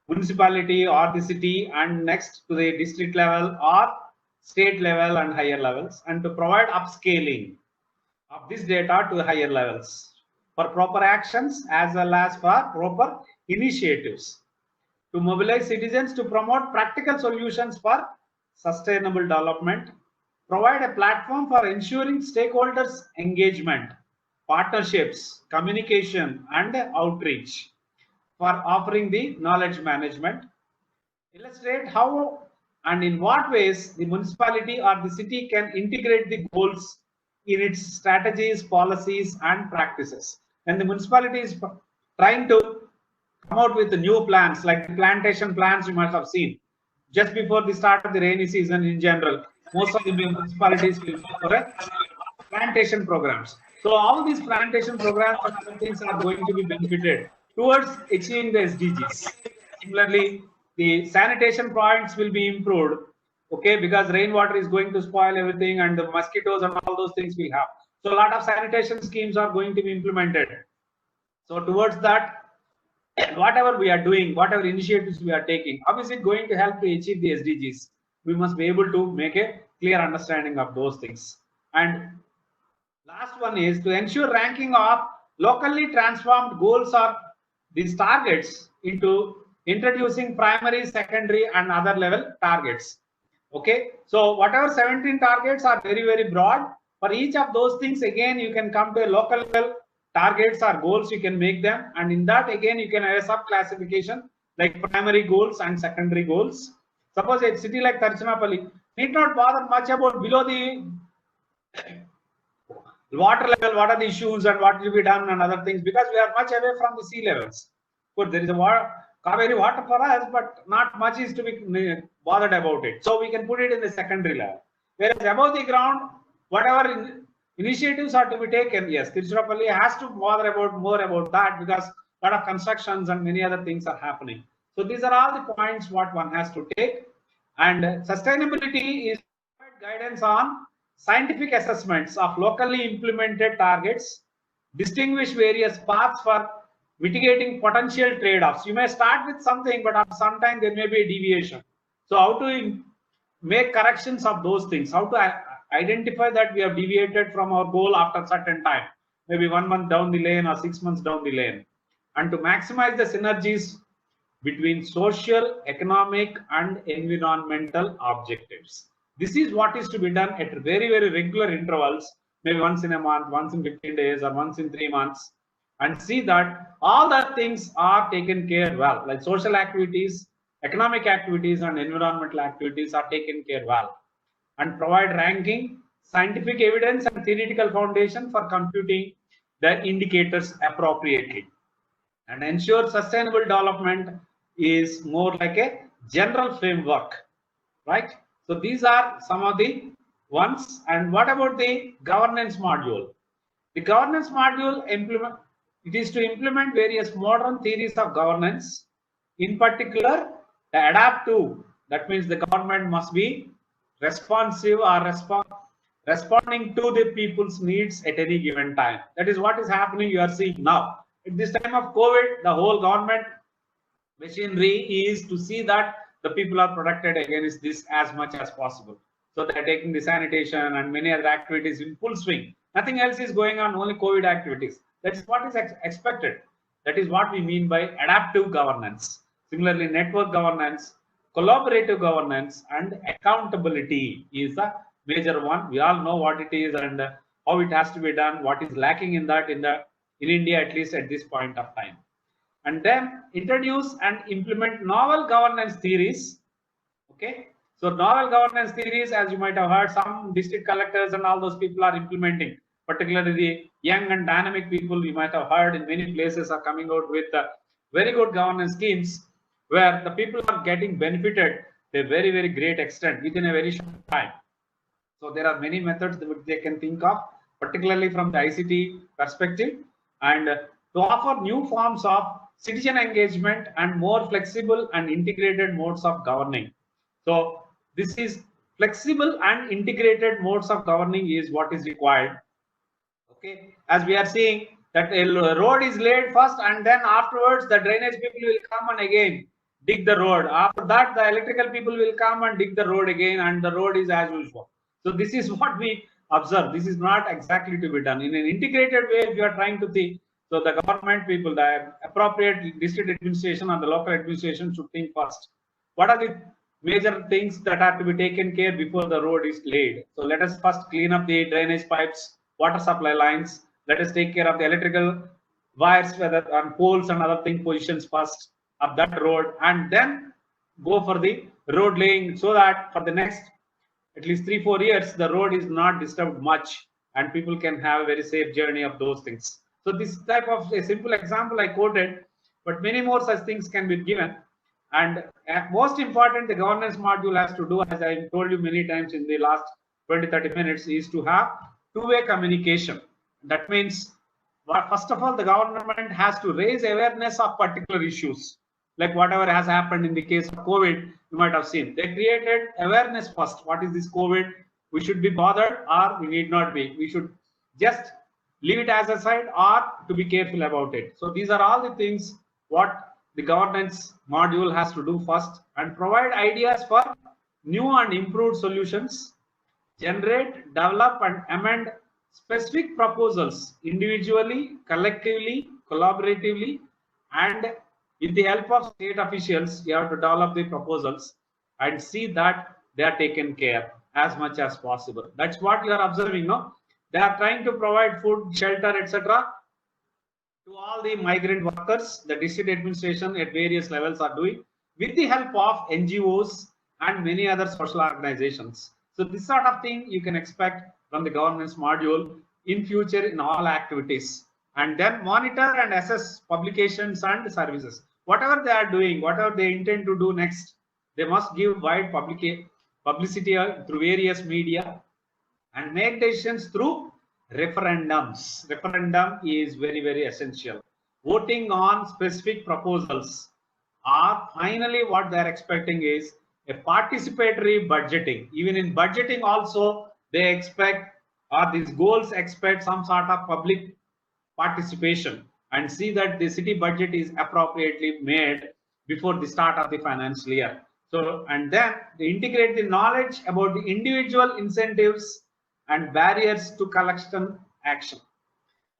municipality or the city, and next to the district level or state level and higher levels, and to provide upscaling of this data to higher levels for proper actions as well as for proper initiatives, to mobilize citizens to promote practical solutions for sustainable development, provide a platform for ensuring stakeholders' engagement, partnerships, communication, and outreach, for offering the knowledge management, illustrate how and in what ways the municipality or the city can integrate the goals in its strategies, policies, and practices. When the municipality is trying to come out with the new plans, like the plantation plans you must have seen, just before the start of the rainy season in general, most of the municipalities will go for a plantation programs. So all these plantation programs and other things are going to be benefited towards achieving the SDGs. Similarly, the sanitation points will be improved, okay, because rainwater is going to spoil everything, and the mosquitoes and all those things will have. So a lot of sanitation schemes are going to be implemented. So towards that, whatever we are doing, whatever initiatives we are taking, how is it going to help to achieve the SDGs? We must be able to make a clear understanding of those things. And last one is to ensure ranking of locally transformed goals or these targets into introducing primary, secondary, and other level targets. Okay, so whatever 17 targets are very, very broad. For each of those things, again, you can come to a local level targets or goals, you can make them, and in that again you can have a sub classification like primary goals and secondary goals. Suppose a city like Tiruchirappalli need not bother much about below the water level, what are the issues and what will be done and other things, because we are much away from the sea levels. But there is a Kaveri water for us, but not much is to be bothered about it. So we can put it in the secondary level. Whereas above the ground, whatever initiatives are to be taken, yes, Tiruchirappalli has to bother about more about that, because a lot of constructions and many other things are happening. So these are all the points what one has to take. And sustainability is guidance on scientific assessments of locally implemented targets, distinguish various paths for mitigating potential trade-offs. You may start with something, but after some time there may be a deviation. So how to make corrections of those things, how to identify that we have deviated from our goal after certain time, maybe 1 month down the lane or 6 months down the lane, and to maximize the synergies between social, economic, and environmental objectives. This is what is to be done at very, very regular intervals, maybe once in a month, once in 15 days, or once in 3 months, and see that all the things are taken care well, like social activities, economic activities, and environmental activities are taken care well, and provide ranking, scientific evidence, and theoretical foundation for computing the indicators appropriately, and ensure sustainable development is more like a general framework, right? So these are some of the ones. And what about the governance module? The governance module it is to implement various modern theories of governance. In particular, the adaptive, that means the government must be responsive or responding to the people's needs at any given time. That is what is happening, you are seeing now. At this time of COVID, the whole government machinery is to see that the people are protected against this as much as possible. So they are taking the sanitation and many other activities in full swing. Nothing else is going on, only COVID activities. That is what is expected. That is what we mean by adaptive governance. Similarly, network governance, collaborative governance, and accountability is a major one. We all know what it is and how it has to be done, what is lacking in that in India, at least at this point of time. And then introduce and implement novel governance theories. Okay, so novel governance theories, as you might have heard, some district collectors and all those people are implementing, particularly the young and dynamic people you might have heard in many places are coming out with very good governance schemes where the people are getting benefited to a very, very great extent within a very short time. So there are many methods which they can think of, particularly from the ICT perspective, and to offer new forms of citizen engagement and more flexible and integrated modes of governing. So this is flexible and integrated modes of governing is what is required. Okay, as we are seeing that a road is laid first and then afterwards the drainage people will come and again dig the road. After that the electrical people will come and dig the road again, and the road is as usual. So this is what we observe. This is not exactly to be done in an integrated way. If you are trying to think, so the government people, the appropriate district administration and the local administration should think first. What are the major things that are to be taken care before the road is laid? So let us first clean up the drainage pipes, water supply lines. Let us take care of the electrical wires, whether on poles and other thing positions first of that road, and then go for the road laying, so that for the next at least 3-4 years the road is not disturbed much and people can have a very safe journey of those things. So this type of a simple example I quoted, but many more such things can be given. And most important, the governance module has to do, as I told you many times in the last 20-30 minutes, is to have two-way communication. That means, first of all, the government has to raise awareness of particular issues, like whatever has happened in the case of COVID. You might have seen they created awareness first. What is this COVID? We should be bothered or we need not be. We should just leave it as aside or to be careful about it. So these are all the things what the governance module has to do first, and provide ideas for new and improved solutions, generate, develop and amend specific proposals individually, collectively, collaboratively, and with the help of state officials. You have to develop the proposals and see that they are taken care as much as possible. That's what you are observing, no? They are trying to provide food, shelter, etc. to all the migrant workers. The district administration at various levels are doing with the help of NGOs and many other social organizations. So this sort of thing you can expect from the governance module in future in all activities. And then monitor and assess publications and services. Whatever they are doing, whatever they intend to do next, they must give wide publicity through various media and make decisions through referendums. Referendum is very, very essential. Voting on specific proposals, or finally what they are expecting is a participatory budgeting. Even in budgeting also they expect, or these goals expect, some sort of public participation, and see that the city budget is appropriately made before the start of the financial year. So, and then they integrate the knowledge about the individual incentives and barriers to collection action.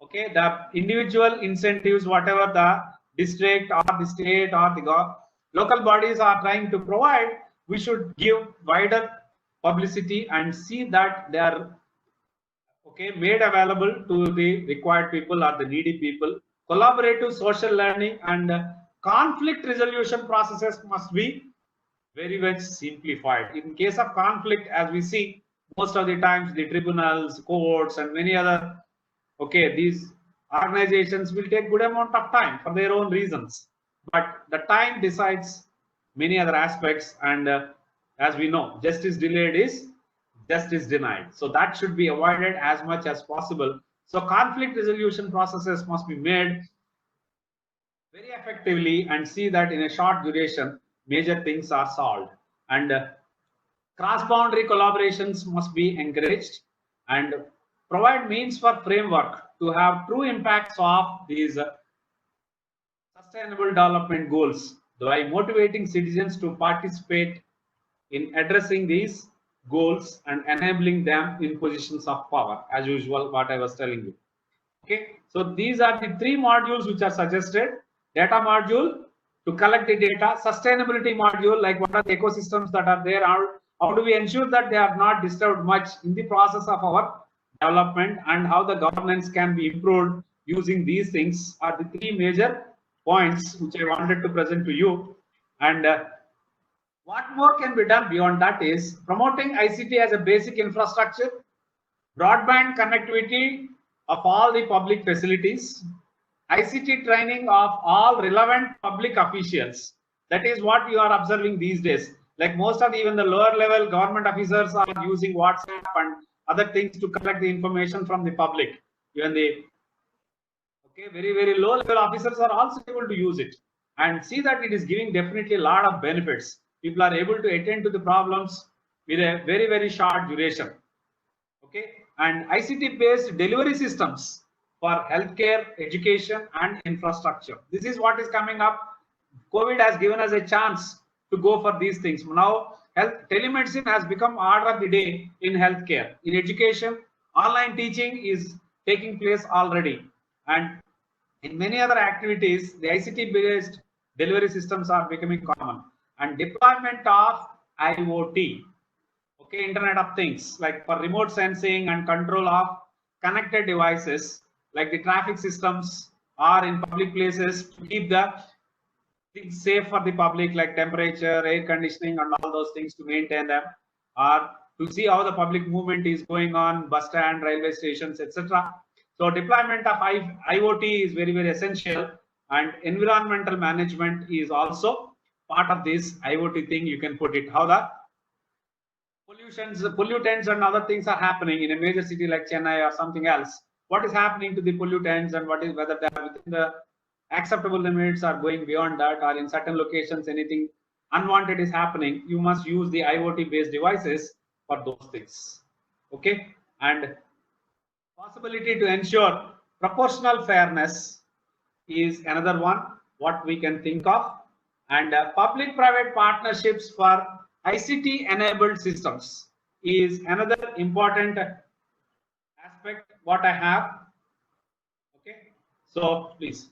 Okay, the individual incentives, whatever the district or the state or the local bodies are trying to provide, we should give wider publicity and see that they are made available to the required people or the needy people. Collaborative social learning and conflict resolution processes must be very much simplified. In case of conflict, as we see, most of the times the tribunals, courts and many other, these organizations will take good amount of time for their own reasons. But the time decides many other aspects, and as we know, justice delayed is justice denied. So that should be avoided as much as possible. So conflict resolution processes must be made very effectively and see that in a short duration, major things are solved. And cross-boundary collaborations must be encouraged and provide means for framework to have true impacts of these sustainable development goals by motivating citizens to participate in addressing these goals and enabling them in positions of power, as usual, what I was telling you. Okay, so these are the 3 modules which are suggested. Data module to collect the data, sustainability module, like what are the ecosystems that are there, how do we ensure that they are not disturbed much in the process of our development, and how the governance can be improved using these things are the 3 major points which I wanted to present to you. And what more can be done beyond that is promoting ICT as a basic infrastructure, broadband connectivity of all the public facilities, ICT training of all relevant public officials. That is what you are observing these days. Like most of even the lower level government officers are using WhatsApp and other things to collect the information from the public. Even the Okay, very low level officers are also able to use it and see that it is giving definitely a lot of benefits. People are able to attend to the problems with a very short duration. Okay, and ICT based delivery systems for healthcare, education, and infrastructure. This is what is coming up. COVID has given us a chance to go for these things. Now, telemedicine has become order of the day in healthcare. In education, online teaching is taking place already. And in many other activities, the ICT-based delivery systems are becoming common. And deployment of IoT, okay, Internet of Things, like for remote sensing and control of connected devices, like the traffic systems or in public places to keep the things safe for the public, like temperature, air conditioning, and all those things to maintain them, or to see how the public movement is going on, bus stand, railway stations, etc. So deployment of IoT is very essential, and environmental management is also part of this IoT thing. You can put it how the pollutants and other things are happening in a major city like Chennai or something else. What is happening to the pollutants and what is whether they are within the acceptable limits or going beyond that, or in certain locations anything unwanted is happening, you must use the IoT based devices for those things. Okay, and possibility to ensure proportional fairness is another one what we can think of, and public private partnerships for ICT enabled systems is another important aspect what I have. Okay, so please,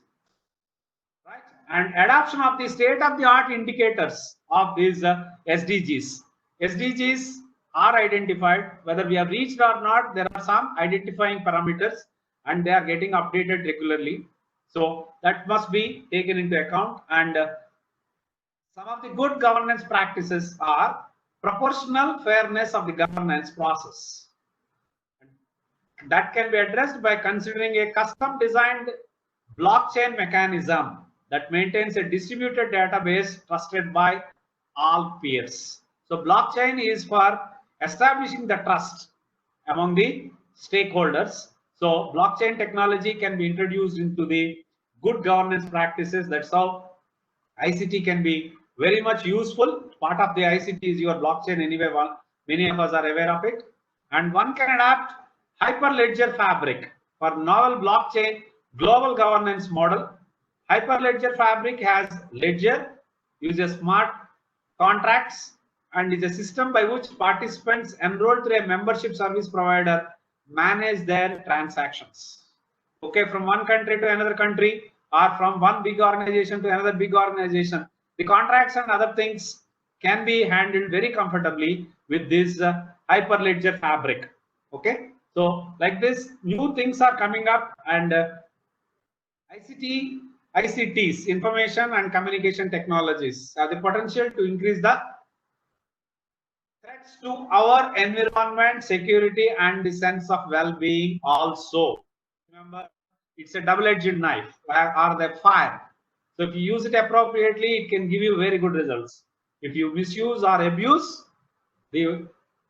right, and adoption of the state of the art indicators of these SDGs are identified. Whether we have reached or not, there are some identifying parameters and they are getting updated regularly, so that must be taken into account. And some of the good governance practices are proportional fairness of the governance process. That can be addressed by considering a custom designed blockchain mechanism that maintains a distributed database trusted by all peers. So blockchain is for establishing the trust among the stakeholders. So blockchain technology can be introduced into the good governance practices. That's how ICT can be very much useful. Part of the ICT is your blockchain anyway. Many of us are aware of it. And one can adapt Hyperledger Fabric for novel blockchain global governance model. Hyperledger Fabric has ledger, uses smart contracts, and is a system by which participants enrolled through a membership service provider manage their transactions. Okay, from one country to another country, or from one big organization to another big organization, the contracts and other things can be handled very comfortably with this Hyperledger Fabric. Okay, so like this, new things are coming up, and ICTs, information and communication technologies, have the potential to increase the threats to our environment, security, and the sense of well-being also. Remember, it's a double-edged knife, or the fire. So if you use it appropriately, it can give you very good results. If you misuse or abuse, the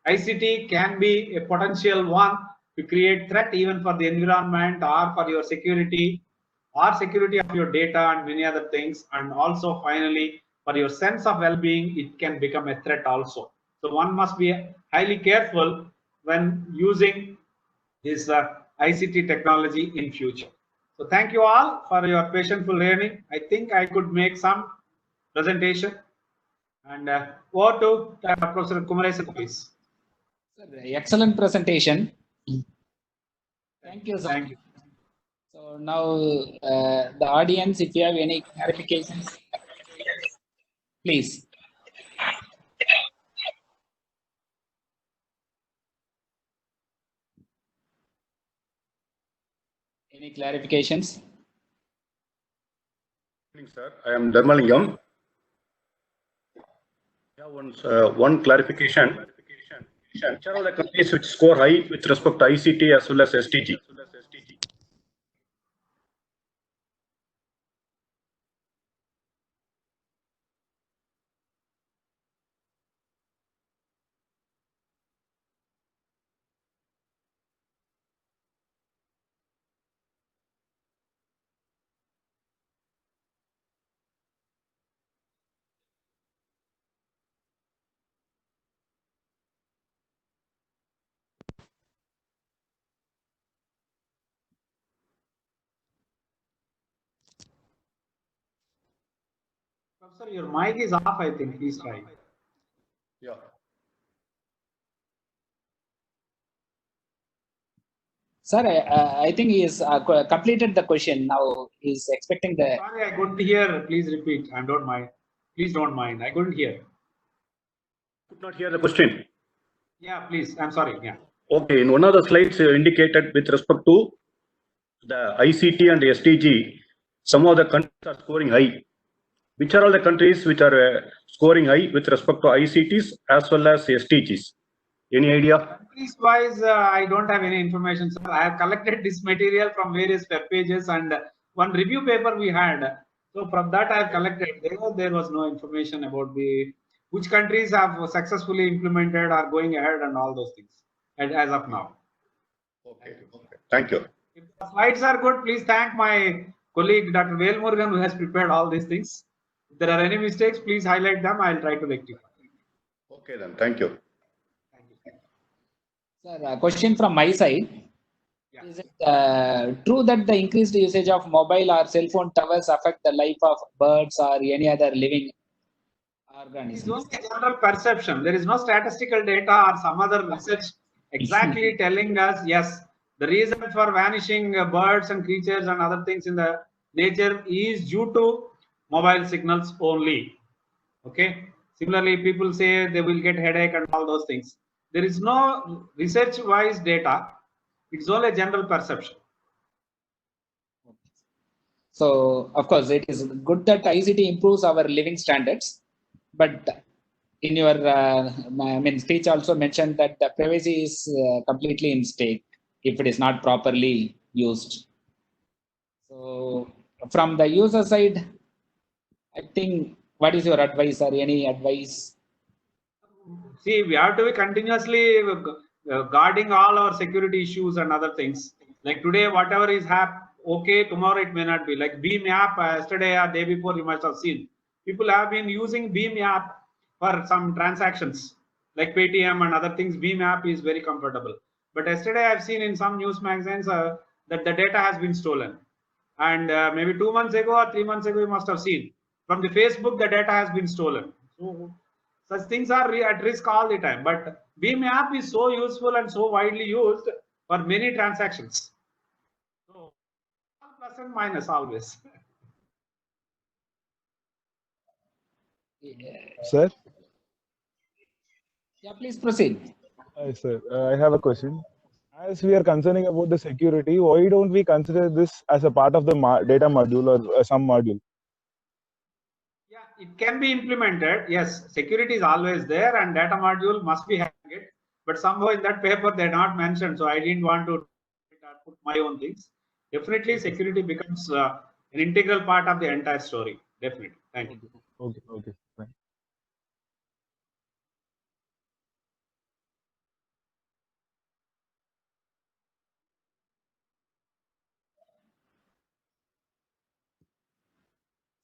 ICT can be a potential one to create threat even for the environment or for your security or security of your data and many other things. And also finally, for your sense of well-being, it can become a threat also. So one must be highly careful when using this ICT technology in future. So thank you all for your patientful learning. I think I could make some presentation. And over to Professor Kumaresan, please.
Sir, excellent presentation. Thank you, sir.
Thank you.
So now the audience, if you have any clarifications, please. Any clarifications?
Good evening, sir. I am Dharmalingam. I have one clarification. Which are all the companies which score high with respect to ICT as well as SDG?
Professor, your mic is off, I think. Please try.
Yeah.
Sir, I think he has completed the question. Now he's expecting the.
Sorry, I couldn't hear. Please repeat. I don't mind. Please don't mind. I couldn't hear.
Could not hear the question.
Yeah, please. I'm sorry. Yeah.
Okay, in one of the slides indicated with respect to the ICT and the SDG, some of the countries are scoring high. Which are all the countries which are scoring high with respect to ICTs as well as SDGs? Any idea?
Countries wise, I don't have any information, sir. I have collected this material from various web pages and one review paper we had. So from that I have collected. There was no information about which countries have successfully implemented or going ahead and all those things as of now.
Okay. Thank you.
If the slides are good, please thank my colleague Dr. Vel Murugan who has prepared all these things. If there are any mistakes, please highlight them. I'll try to rectify.
Okay then. Thank you.
Sir, a question from my side.
Yeah.
Is it true that the increased usage of mobile or cell phone towers affect the life of birds or any other living
It's
organism?
only a general perception. There is no statistical data or some other research exactly telling us, yes, the reason for vanishing birds and creatures and other things in the nature is due to mobile signals only. Okay. Similarly, people say they will get headache and all those things. There is no research-wise data. It's only a general perception.
So, of course, it is good that ICT improves our living standards, but in your speech also mentioned that the privacy is completely in stake if it is not properly used. So, from the user side, I think, what is your advice or any advice?
See, we have to be continuously guarding all our security issues and other things. Like today, whatever is okay, tomorrow it may not be. Like Beam app, yesterday or day before, you must have seen. People have been using Beam app for some transactions, like Paytm and other things. Beam app is very comfortable. But yesterday, I've seen in some news magazines that the data has been stolen. And maybe 2 months ago or 3 months ago, you must have seen from the Facebook, the data has been stolen. So, such things are at risk all the time. But Beam app is so useful and so widely used for many transactions. So, plus and minus always.
Sir?
Yeah, please proceed.
Hi, sir. I have a question. As we are concerning about the security, why don't we consider this as a part of the data module or some module?
Yeah, it can be implemented. Yes, security is always there and data module must be having it. But somehow in that paper, they're not mentioned. So I didn't want to put my own things. Definitely, security becomes an integral part of the entire story. Definitely. Thank you.
Okay. Fine.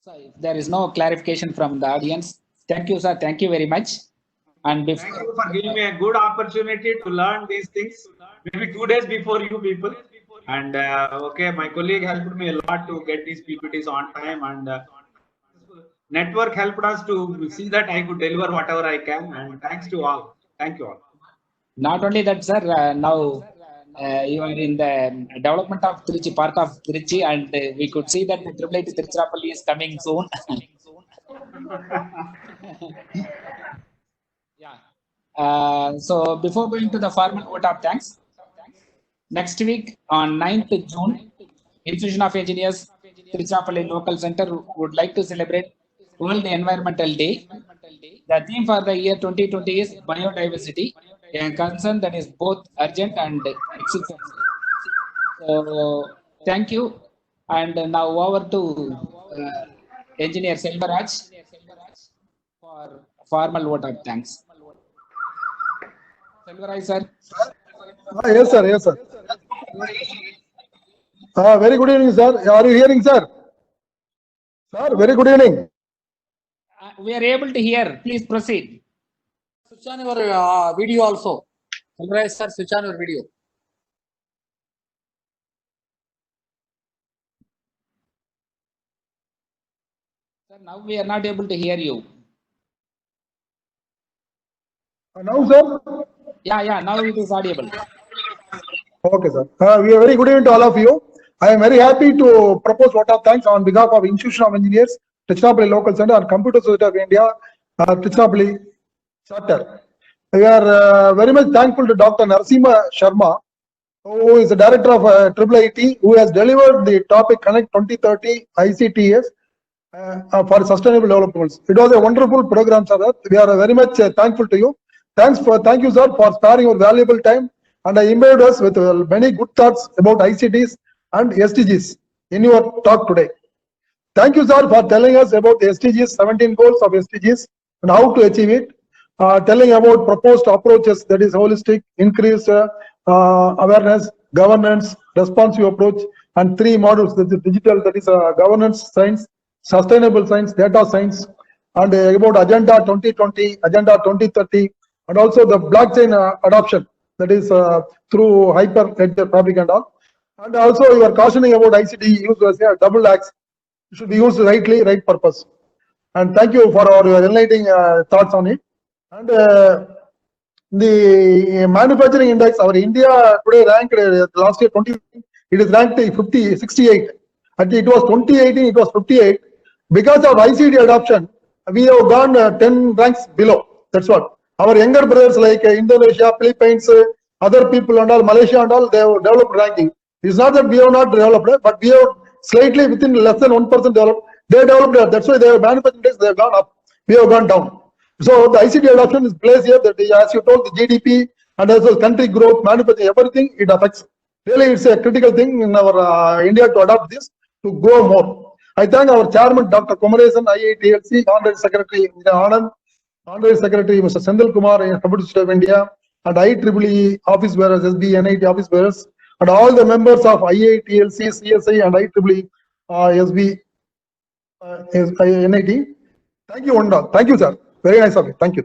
So, if there is no clarification from the audience, thank you, sir. Thank you very much. And
Thank you for giving me a good opportunity to learn these things. Maybe 2 days before you people. And okay, my colleague helped me a lot to get these PPTs on time, and network helped us to see that I could deliver whatever I can. And thanks to all. Thank you all.
not only that, sir, now you are in the development of Trichy, part of Trichy, and we could see that the IIIT Tiruchirappalli is coming soon. Yeah. So before going to the formal vote of thanks, next week on 9th June, Institution of Engineers Tiruchirappalli Local Center would like to celebrate World Environmental Day. The theme for the year 2020 is biodiversity, a concern that is both urgent and existential. So, thank you. And now over to Engineer Selvaraj for formal vote of thanks. Selvaraj, sir.
Yes, sir. Very good evening, sir. Are you hearing, sir? Sir, very good evening.
We are able to hear. Please proceed.
Switch on your video also. Selvaraj, sir, switch on your video.
Sir, now we are not able to hear you.
Now, sir?
Yeah, now it is audible.
Okay, sir. We are very good evening to all of you. I am very happy to propose vote of thanks on behalf of Institution of Engineers, Tiruchirappalli Local Center and Computer Society of India, Tiruchirappalli Charter. We are very much thankful to Dr. Narasimha Sharma, who is the director of IIIT, who has delivered the topic Connect 2030 ICTS for sustainable development. It was a wonderful program, sir. We are very much thankful to you. Thank you, sir, for sparing your valuable time and imbibed us with many good thoughts about ICTs and SDGs in your talk today. Thank you, sir, for telling us about the SDGs, 17 goals of SDGs and how to achieve it. Telling about proposed approaches, that is holistic, increased awareness, governance, responsive approach, and 3 modules, that is digital, that is governance science, sustainable science, data science, and about Agenda 2020, Agenda 2030, and also the blockchain adoption, that is through hyper-ledger fabric and all. And also you are cautioning about ICT used as a double axe, should be used rightly, right purpose. And thank you for your enlightening thoughts on it. And the manufacturing index, our India today ranked last year 20, it is ranked 68. And it was 2018, it was 58. Because of ICT adoption, we have gone 10 ranks below. That's what. Our younger brothers like Indonesia, Philippines, other people and all, Malaysia and all, they have developed ranking. It's not that we have not developed, but we have slightly within less than 1% developed. They developed, that's why their manufacturing index, they have gone up. We have gone down. So the ICT adoption is placed here that as you told, the GDP and also country growth, manufacturing, everything it affects. Really, it's a critical thing in our India to adopt this to grow more. I thank our chairman, Dr. Kumaresan, IITLC, Honorary Secretary Anand, Honorary Secretary Mr. Sendil Kumar, Computer Society of India, and IEEE office bearers, SB, NIT office bearers, and all the members of IITLC, CSI, and IEEE SB, NIT. Thank you, Wanda. Thank you, sir. Very nice of you. Thank you.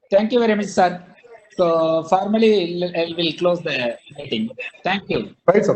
Thank you very much, sir. So formally, I will close the meeting. Thank you.
Right, sir.